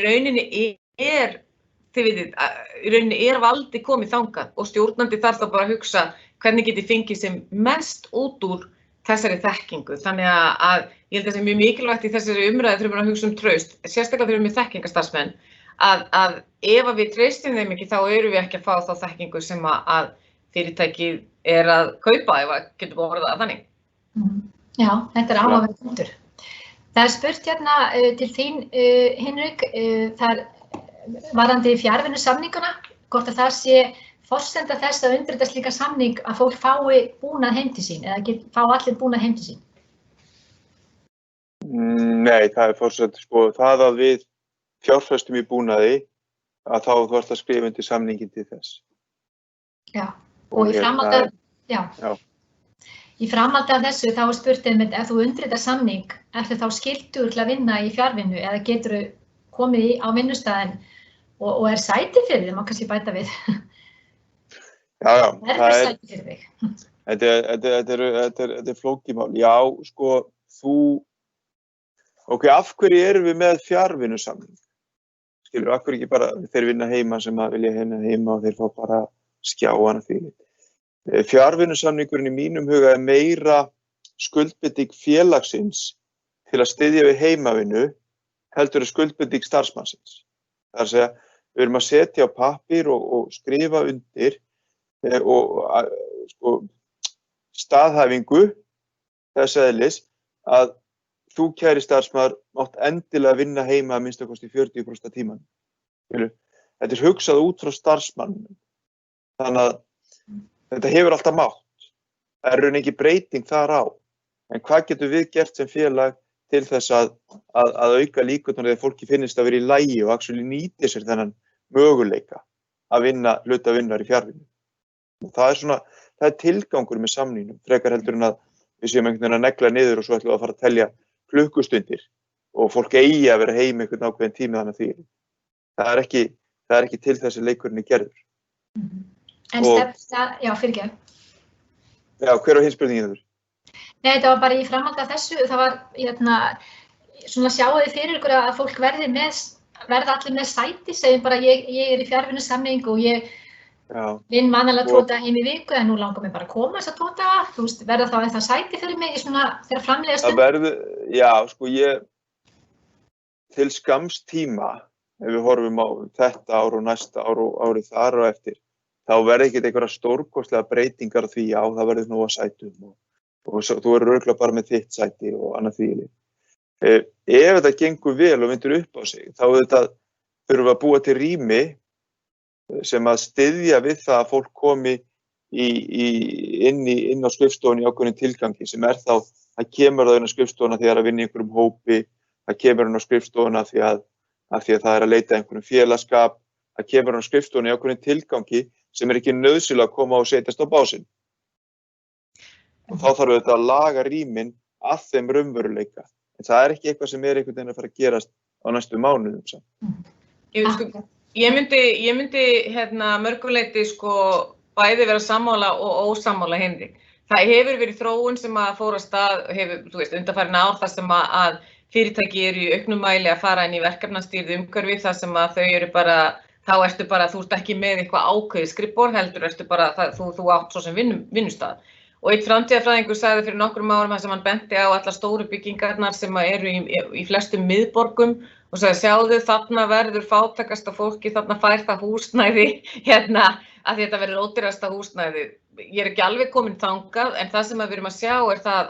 rauninni valdi komið þangað og stjórnandi þarf þá bara að hugsa hvernig geti fengið sem mest út úr þessari þekkingu. Þannig að ég held að það sé mjög mikilvægt í þessari umræðu þegar við að hugsa traust, sérstaklega þegar við með þekkingarstarfsmenn, að ef við treystum þeim ekki þá erum við ekki að fá þá þekkingu sem að fyrirtækið að kaupa, ef að getur búið að orða það þannig. Já, þetta áhugaverður punktur. Það spurt til þín, Hinrik, það varðandi fjarvinnusamninguna, hvort að það sé forsenda þess að undirrita slíka samning að fólk fái búnað heim til sín, eða fá allir búnað heim til sín? Nei, það forsenda, sko, það að við fjárfestum í búnaði, að þá þú ert að skrifa undir samningin til þess. Já. Og í framhaldi af þessu þá spurt einmitt ef þú undirritar samning, ertu þá skyldur til að vinna í fjarvinnu eða getur þú komið á vinnustæðin og sæti fyrir þig, má kannski bæta við. Já, sæti fyrir þig? Þetta flókimál. Já, sko, af hverju erum við með fjarvinnusamning? Skilur, af hverju ekki bara þeir vinna heima sem að vilja heima og þeir fá bara skjáana fyrir. Fjarvinnusamningurinn í mínum huga meira skuldbinding félagsins til að styðja við heimavinnu heldur skuldbinding starfsmannsins. Það að segja, við erum að setja á pappír og skrifa undir og staðhæfingu þess eðlis að þú kæri starfsmaður mátt endilega vinna heima að minnsta kosti 40% af tímanum. Þetta hugsað út frá starfsmannum. Þannig að þetta hefur alltaf mátt. Það raun ekki breyting þar á. En hvað getum við gert sem félag til þess að auka líkurnar þegar fólki finnist að vera í lagi og actually nýti sér þennan möguleika að hluta vinnar í fjarvinnu. Það er tilgangur með samningnum, frekar heldur en að við séum einhvern veginn að negla niður og svo ætlum við að fara að telja klukkustundir og fólk eigi að vera heim einhvern ákveðin tími þannig að því. Það er ekki til þessi leikurinn gerður. En já, fyrirgefðu. Já, hver var hins spurningin þurr? Nei, þetta var bara í framhaldi af þessu, það var, svona sjáu þið fyrir ykkur að fólk verði allir með sæti, segjum bara ég í fjarvinnusamning og ég vinn vanalega 2 daga heim í viku, en nú langar mig bara að koma þessa 2 daga, þú veist, verða þá eitthvað sæti fyrir mig í svona þegar framleiða stund? Já, sko, til skamms tíma, ef við horfum á þetta ár og næsta ár og árið þar og eftir, þá verði ekkert einhverja stórkostlega breytingar því það verður nóg að sætum og þú verður örugglega bara með þitt sæti og annað því. Ef þetta gengur vel og vindur upp á sig, þá þurfum við að búa til rými sem að styðja við það að fólk komi inn á skrifstofunni í ákveðnum tilgangi, sem þá, það kemur það inn á skrifstofuna því að vinna í einhverjum hópi, það kemur inn á skrifstofuna því að það að leita einhverjum félagskap, það kemur inn á skrifstofunni í ákveðnum tilgangi sem ekki nauðsynlega að koma og setjast á básinn. Og þá þarf þetta að laga rýmin að þeim raunveruleika. En það ekki eitthvað sem einhvern veginn að fara að gerast á næstu mánuðum. Ég myndi mörguleyti sko bæði vera sammála og ósammála Hinrik. Það hefur verið þróun sem að fór af stað, undanfarin ár þar sem að fyrirtæki eru í auknum mæli að fara inn í verkefnastýrð umhverfi þar sem að þau eru bara, þá ertu bara, þú ert ekki með eitthvað ákveðið skrifborð heldur, ertu bara, þú átt svo sem vinnustað. Og einn framtíðarfræðingur sagði fyrir nokkrum árum þar sem hann benti á allar stóru byggingarnar sem eru í flestum miðborgum og sagði, sjáðu, þarna verður fátækasta fólki, þarna fær það húsnæði, að þetta verður ódýrasta húsnæði. Ég er ekki alveg komin þangað, en það sem við erum að sjá er það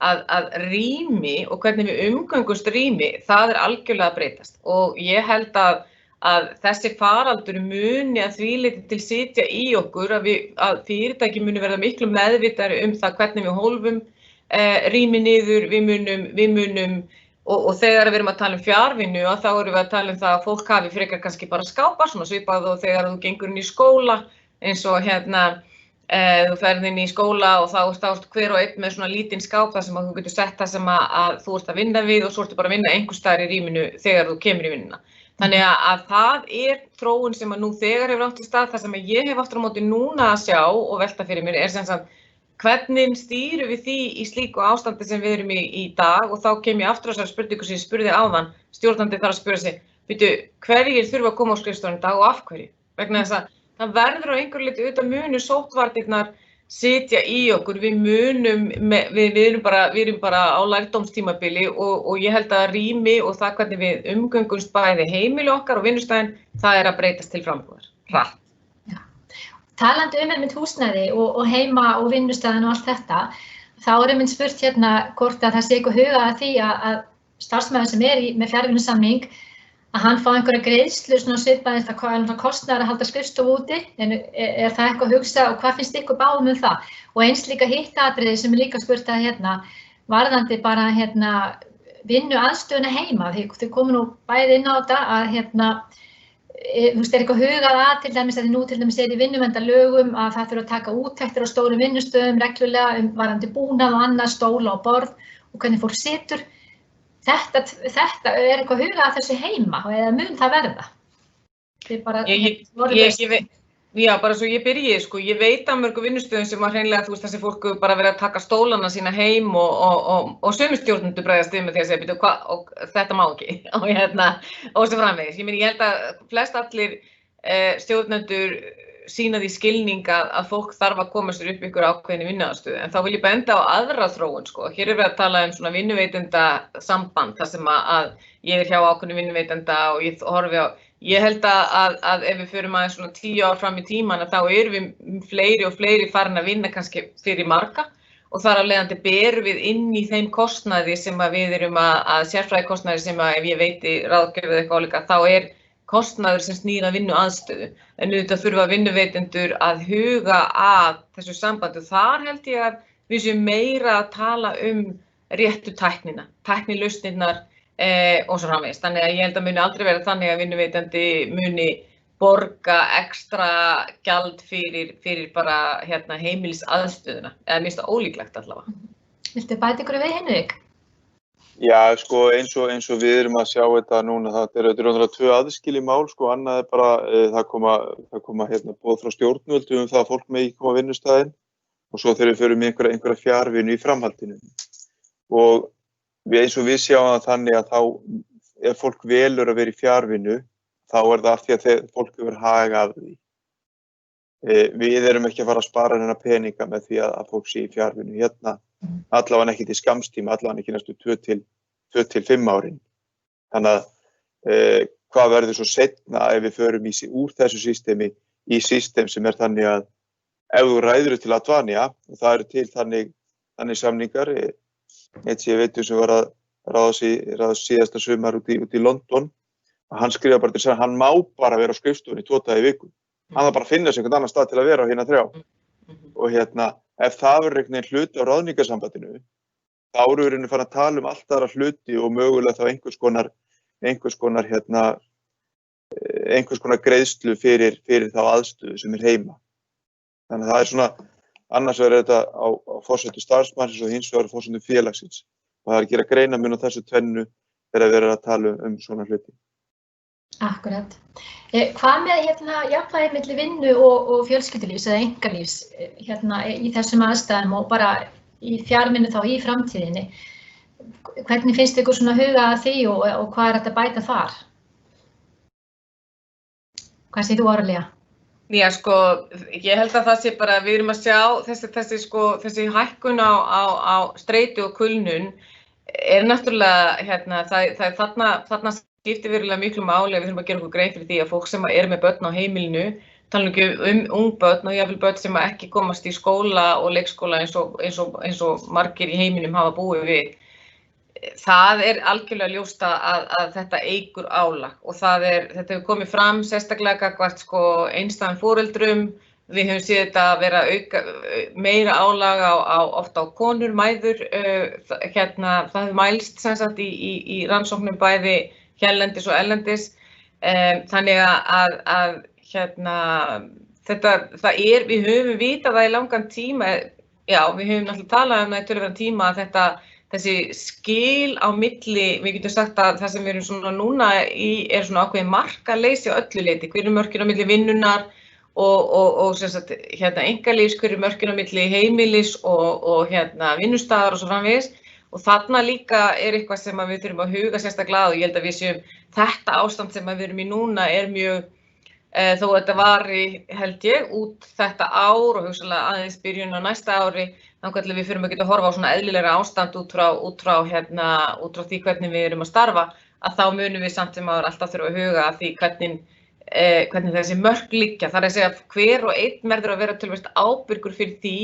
að rými og hvernig við umgöngumst rými, það er algjörlega að breytast. Og ég held að þessi faraldur muni að því leyti til sitja í okkur að fyrirtæki muni verða miklu meðvitari það hvernig við hólfum rými niður, við munum og þegar við erum að tala fjarvinnu þá erum við að tala það að fólk hafi frekar kannski bara skápa, svona svipað og þegar þú gengur inn í skóla eins og þú ferð inn í skóla og þá ert hver og einn með svona lítinn skáp þar sem að þú getur sett það sem að þú ert að vinna við og svo ertu bara að vinna einhvers staðar í rýminu þegar þú kemur í vinnuna. Þannig að það þróun sem að nú þegar hefur átt í stað, það sem að ég hef aftur á móti núna að sjá og velta fyrir mér sem sagt hvernig stýrum við því í slíku ástandi sem við erum í dag og þá kem ég aftur á þessari spurningu sem ég spurði áðan, stjórnandi þarf að spyrja sig, hverjir þurfa að koma á skrifstofuna í dag og af hverju? Vegna þess að það verður á einhverju leyti auðvitað munu sóttvarnirnar sitja í okkur, við erum bara á lærdómstímabili og ég held að rými og það hvernig við umgöngumst bæði heimili okkar og vinnustæðin, það að breytast til frambúðar, hratt. Já. Talandi einmitt húsnæði og heima og vinnustæðin og allt þetta, þá einmitt spurt hvort að það sé eitthvað hugað að því að starfsmaður sem með fjarvinnusamning að hann fá einhverja greiðslu svona svipaðist að hvað kostnaður að halda skrifstofu úti, en er það eitthvað að hugsa og hvað finnst ykkur báðum það? Og eins líka hitt atriði sem líka spurt að varðandi bara vinnu aðstöðuna heima, þau komu nú bæði inn á þetta að er eitthvað hugað að til dæmis að nú til dæmis í vinnuverndarlögum að það þurfa að taka úttektir á stórum vinnustöðum reglulega varðandi búnað og annað, stóla og borð og hvernig fólk situr. Þetta er eitthvað hugað að þessu heima eða mun það verða? Bara svo ég byrji, ég veit af mörgum vinnustöðum sem að hreinlega þessi fólk bara verið að taka stólana sína heim og sömu stjórnendur bregðast við með því að segja, og þetta má ekki og svo framvegis. Ég held að flest allir stjórnendur sýna því skilning að fólk þarf að koma sér upp ykkur ákveðinni vinnuaðstöðu. En þá vil ég benda á aðra þróun, Hér er við að tala svona vinnuveitenda samband, þar sem að ég er hjá ákveðinu vinnuveitenda og ég horfi á, ég held að ef við förum aðeins svona 10 ár fram í tíman, þá erum við fleiri og fleiri farin að vinna kannski fyrir marga og þar af leiðandi berum við inn í þeim kostnaði sem að við erum að sérfræðikostnaði sem að ef ég veiti ráðgjöf eða eitthvað álíka, þá kostnaður sem snýr að vinnu aðstöðu. En auðvitað þurfa vinnuveitendur að huga að þessu sambandi. Þar held ég að við séum meira að tala réttu tæknina, tæknilausnirnar og svo framvegis. Þannig að ég held að muni aldrei vera þannig að vinnuveitandi muni borga ekstra gjald fyrir bara heimilisaðstöðuna. Eða minnst það ólíklegt allavega. Viltu bæta ykkur við Hinrik? Já, eins og við erum að sjá þetta núna, það eru raunverulega 2 aðskilin mál, annað bara, það koma boð frá stjórnvöldum það að fólk megi koma á vinnustæðin og svo þegar við förum í einhverja fjarvinnu í framhaldinu. Og eins og við sjáum það þannig að þá, ef fólk velur að vera í fjarvinnu, þá það af því að fólk hefur hag af því. Við erum ekki að fara að spara hennar peninga með því að fólk sé í fjarvinnu allavega ekki til skamstíma, allavega ekki næstu 2 til 5 árin. Þannig að hvað verður svo seinna ef við förum úr þessu systemi í system sem þannig að ef þú ræður til Advania, og það eru til þannig samningar, eitt sem ég veit sem var að ráða síðasta sumar út í London, að hann skrifa bara til að hann má bara vera á skrifstofunni 2 daga í viku. Hann þarf bara að finna sér einhvern annan stað til að vera á hina 3. Og ef það verður einhvern veginn hluti á ráðningarsambandinu, þá eru við farin að tala allt aðra hluti og mögulega þá einhvers konar greiðslu fyrir þá aðstöðu sem heima. Þannig að það svona, annars verður þetta á forsendum starfsmannsins og hins vegar á forsendum félagsins. Og það að gera greinarmun á þessu tvennu þegar við erum að tala svona hluti. Akkurat. Hvað með jafnvægi milli vinnu og fjölskyldulífs eða einkalífs í þessum aðstæðum og bara í fjarvinnu þá í framtíðinni? Hvernig finnst ykkur svona huga að því og hvað hægt að bæta þar? Hvað segir þú, Árelía? Já, sko, ég held að það sé bara, við erum að sjá þessi hækkun á streitu og kulnun náttúrulega, það er þarna skiptir verulega miklu máli að við þurfum að gera okkur grein fyrir því að fólk sem er með börn á heimilinu, tala ekki ung börn og jafnvel börn sem ekki komast í skóla og leikskóla eins og margir í heiminum hafa búið við. Það er algjörlega ljóst að þetta eykur álag og þetta hefur komið fram sérstaklega gagnvart einstæðum foreldrum. Við höfum séð þetta vera meira álag oft á konur, mæður. Það hefur mælst sem sagt í rannsóknum bæði hérlendis og erlendis. Þannig að við höfum vitað það í langan tíma. Já, við höfum náttúrulega talað það í töluverðan tíma að þessi skil á milli, við getum sagt að það sem við erum svona núna er svona ákveðin markaleysi á öllu leyti. Hver mörkin á milli vinnunnar og sem sagt einkalífs, hver mörkin á milli heimilis og vinnustaðar og svo framvegis. Og þarna líka eitthvað sem við þurfum að huga sérstaklega og ég held að við séum þetta ástand sem við erum í núna mjög, þó þetta vari, held ég, út þetta ár og hugsanlega aðeins byrjun á næsta ári, þannig að við þurfum að geta að horfa á svona eðlilegra ástand út frá því hvernig við erum að starfa, að þá munum við samt sem áður alltaf þurfa að huga að því hvernig þessi mörk liggja. Það er að segja að hver og einn verður að vera töluvert ábyrgur fyrir því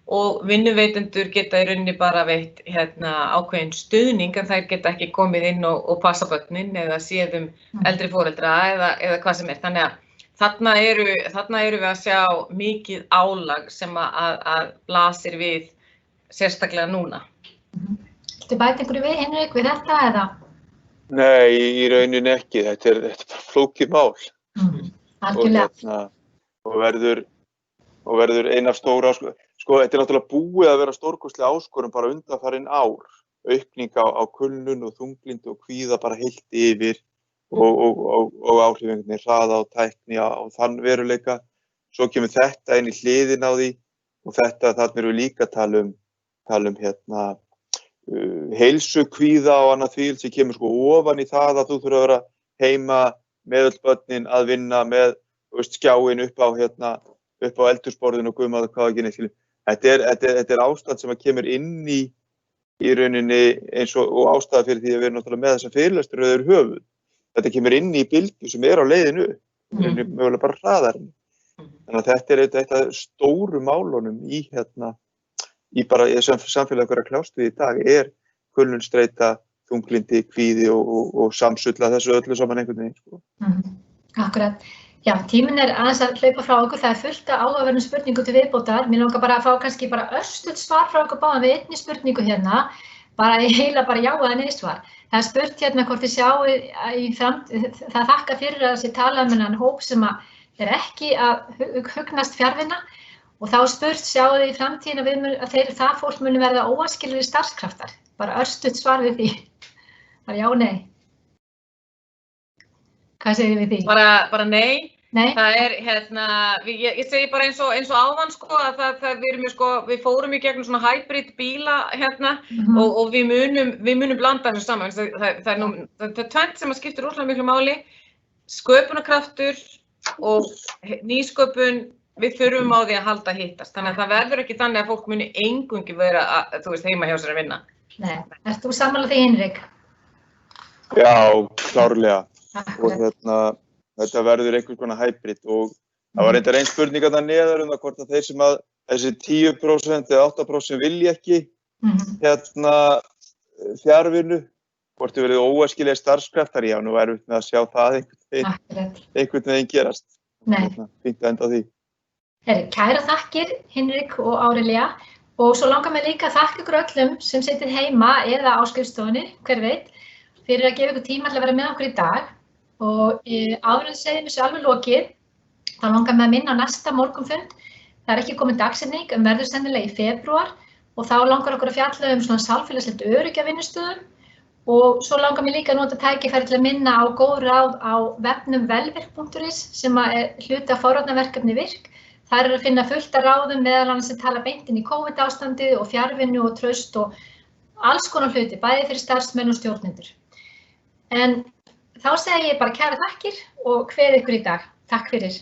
og vinnuveitendur geta í rauninni bara veitt ákveðin stuðning en þær geta ekki komið inn og passa börnin eða séð eldri foreldra eða hvað sem er. Þannig að þarna eru við að sjá mikið álag sem að blasir við sérstaklega núna. Viltu bæta einhverju við, Hinrik, við þetta eða? Nei, í rauninni ekki. Þetta er bara flókið mál. Algjörlega. Og verður ein af stóra áskorun. Sko, þetta er náttúrulega búið að vera stórkostleg áskorun bara undanfarin ár. Aukning á kulnun og þunglyndi og kvíða bara heilt yfir og áhrifingarnir hraða og tækni á þann veruleika. Svo kemur þetta inn í hliðin á því og þarna erum við líka að tala um heilsukvíða og annað því sem kemur ofan í það að þú þurfa að vera heima með öll börnin að vinna með skjáin upp á eldhúsborðinu og guðmaður hvað ekki neitt. Þetta er ástand sem kemur inn í rauninni eins og ástæða fyrir því að við erum náttúrulega með þessa fyrirlestur yfir höfuð. Þetta kemur inn í bylgju sem á leiðinu, mögulega bara hraðarinn. Þannig að þetta er eitt af stóru málunum í samfélagi okkar að kljást við í dag kulnun, streita, þunglyndi, kvíði og samsulla þessu öllu saman einhvern veginn. Akkurat. Já, tíminn aðeins að hlaupa frá okkur, það fullt af áhugaverðum spurningum til viðbótar. Mér langar bara að fá kannski bara örstutt svar frá okkur báðum við einni spurningu bara já eða nei svar. Það spurt hvort þið sjáu það þakka fyrir að þessi tala þennan hóp sem ekki að hugnast fjarvinna og þá spurt sjáu þið í framtíðin að það fólk muni verða óæskilegir starfskraftar. Bara örstutt svar við því. Bara já og nei. Hvað segir þið við því? Bara nei. Nei. Það ég segi bara eins og áðan að við fórum í gegnum svona hybrid bíla og við munum blanda þessu saman. Það er tvennt sem skiptir rosalega miklu máli, sköpunarkraftur og nýsköpun, við þurfum á því að halda hittast. Þannig að það verður ekki þannig að fólk muni eingöngu vera heima hjá sér að vinna. Nei, ert þú sammála því, Hinrik? Já, klárlega. Og þetta verður einhvers konar hybrid og það var reyndar ein spurning að það neðar það hvort að þeir sem að þessi 10% eða 8% vilja ekki fjarvinnu, hvort þau verið óæskilegir starfskraftar, já, nú erum við með að sjá það einhvern veginn gerast. Nei. Fínt að enda á því. Kæra þakkir, Hinrik og Árelía, og svo langar mig líka að þakka ykkur öllum sem situr heima eða á skrifstofunni, hver veit, fyrir að gefa ykkur tíma til að vera með okkur í dag. Og áður en segja mér svo alveg lokið, þá langar mig að minna á næsta morgunfund. Það er ekki komin dagsetning, verður sennilega í febrúar og þá langar okkur að fjalla svona samfélagslegt öryggi á vinnustöðum Og svo langar mér líka að nota tækifæri til að minna á góð ráð á vefnum velvirk.is sem er hluti af forvarnaverkefni VIRK. Þar að finna fullt af ráðum meðal annars sem tala beint inn í COVID-ástandið og fjarvinnu og traust og alls konar hluti, bæði fyrir starfsmenn og stjórnendur. En þá segi ég bara kærar þakkir og kveð ykkur í dag. Takk fyrir.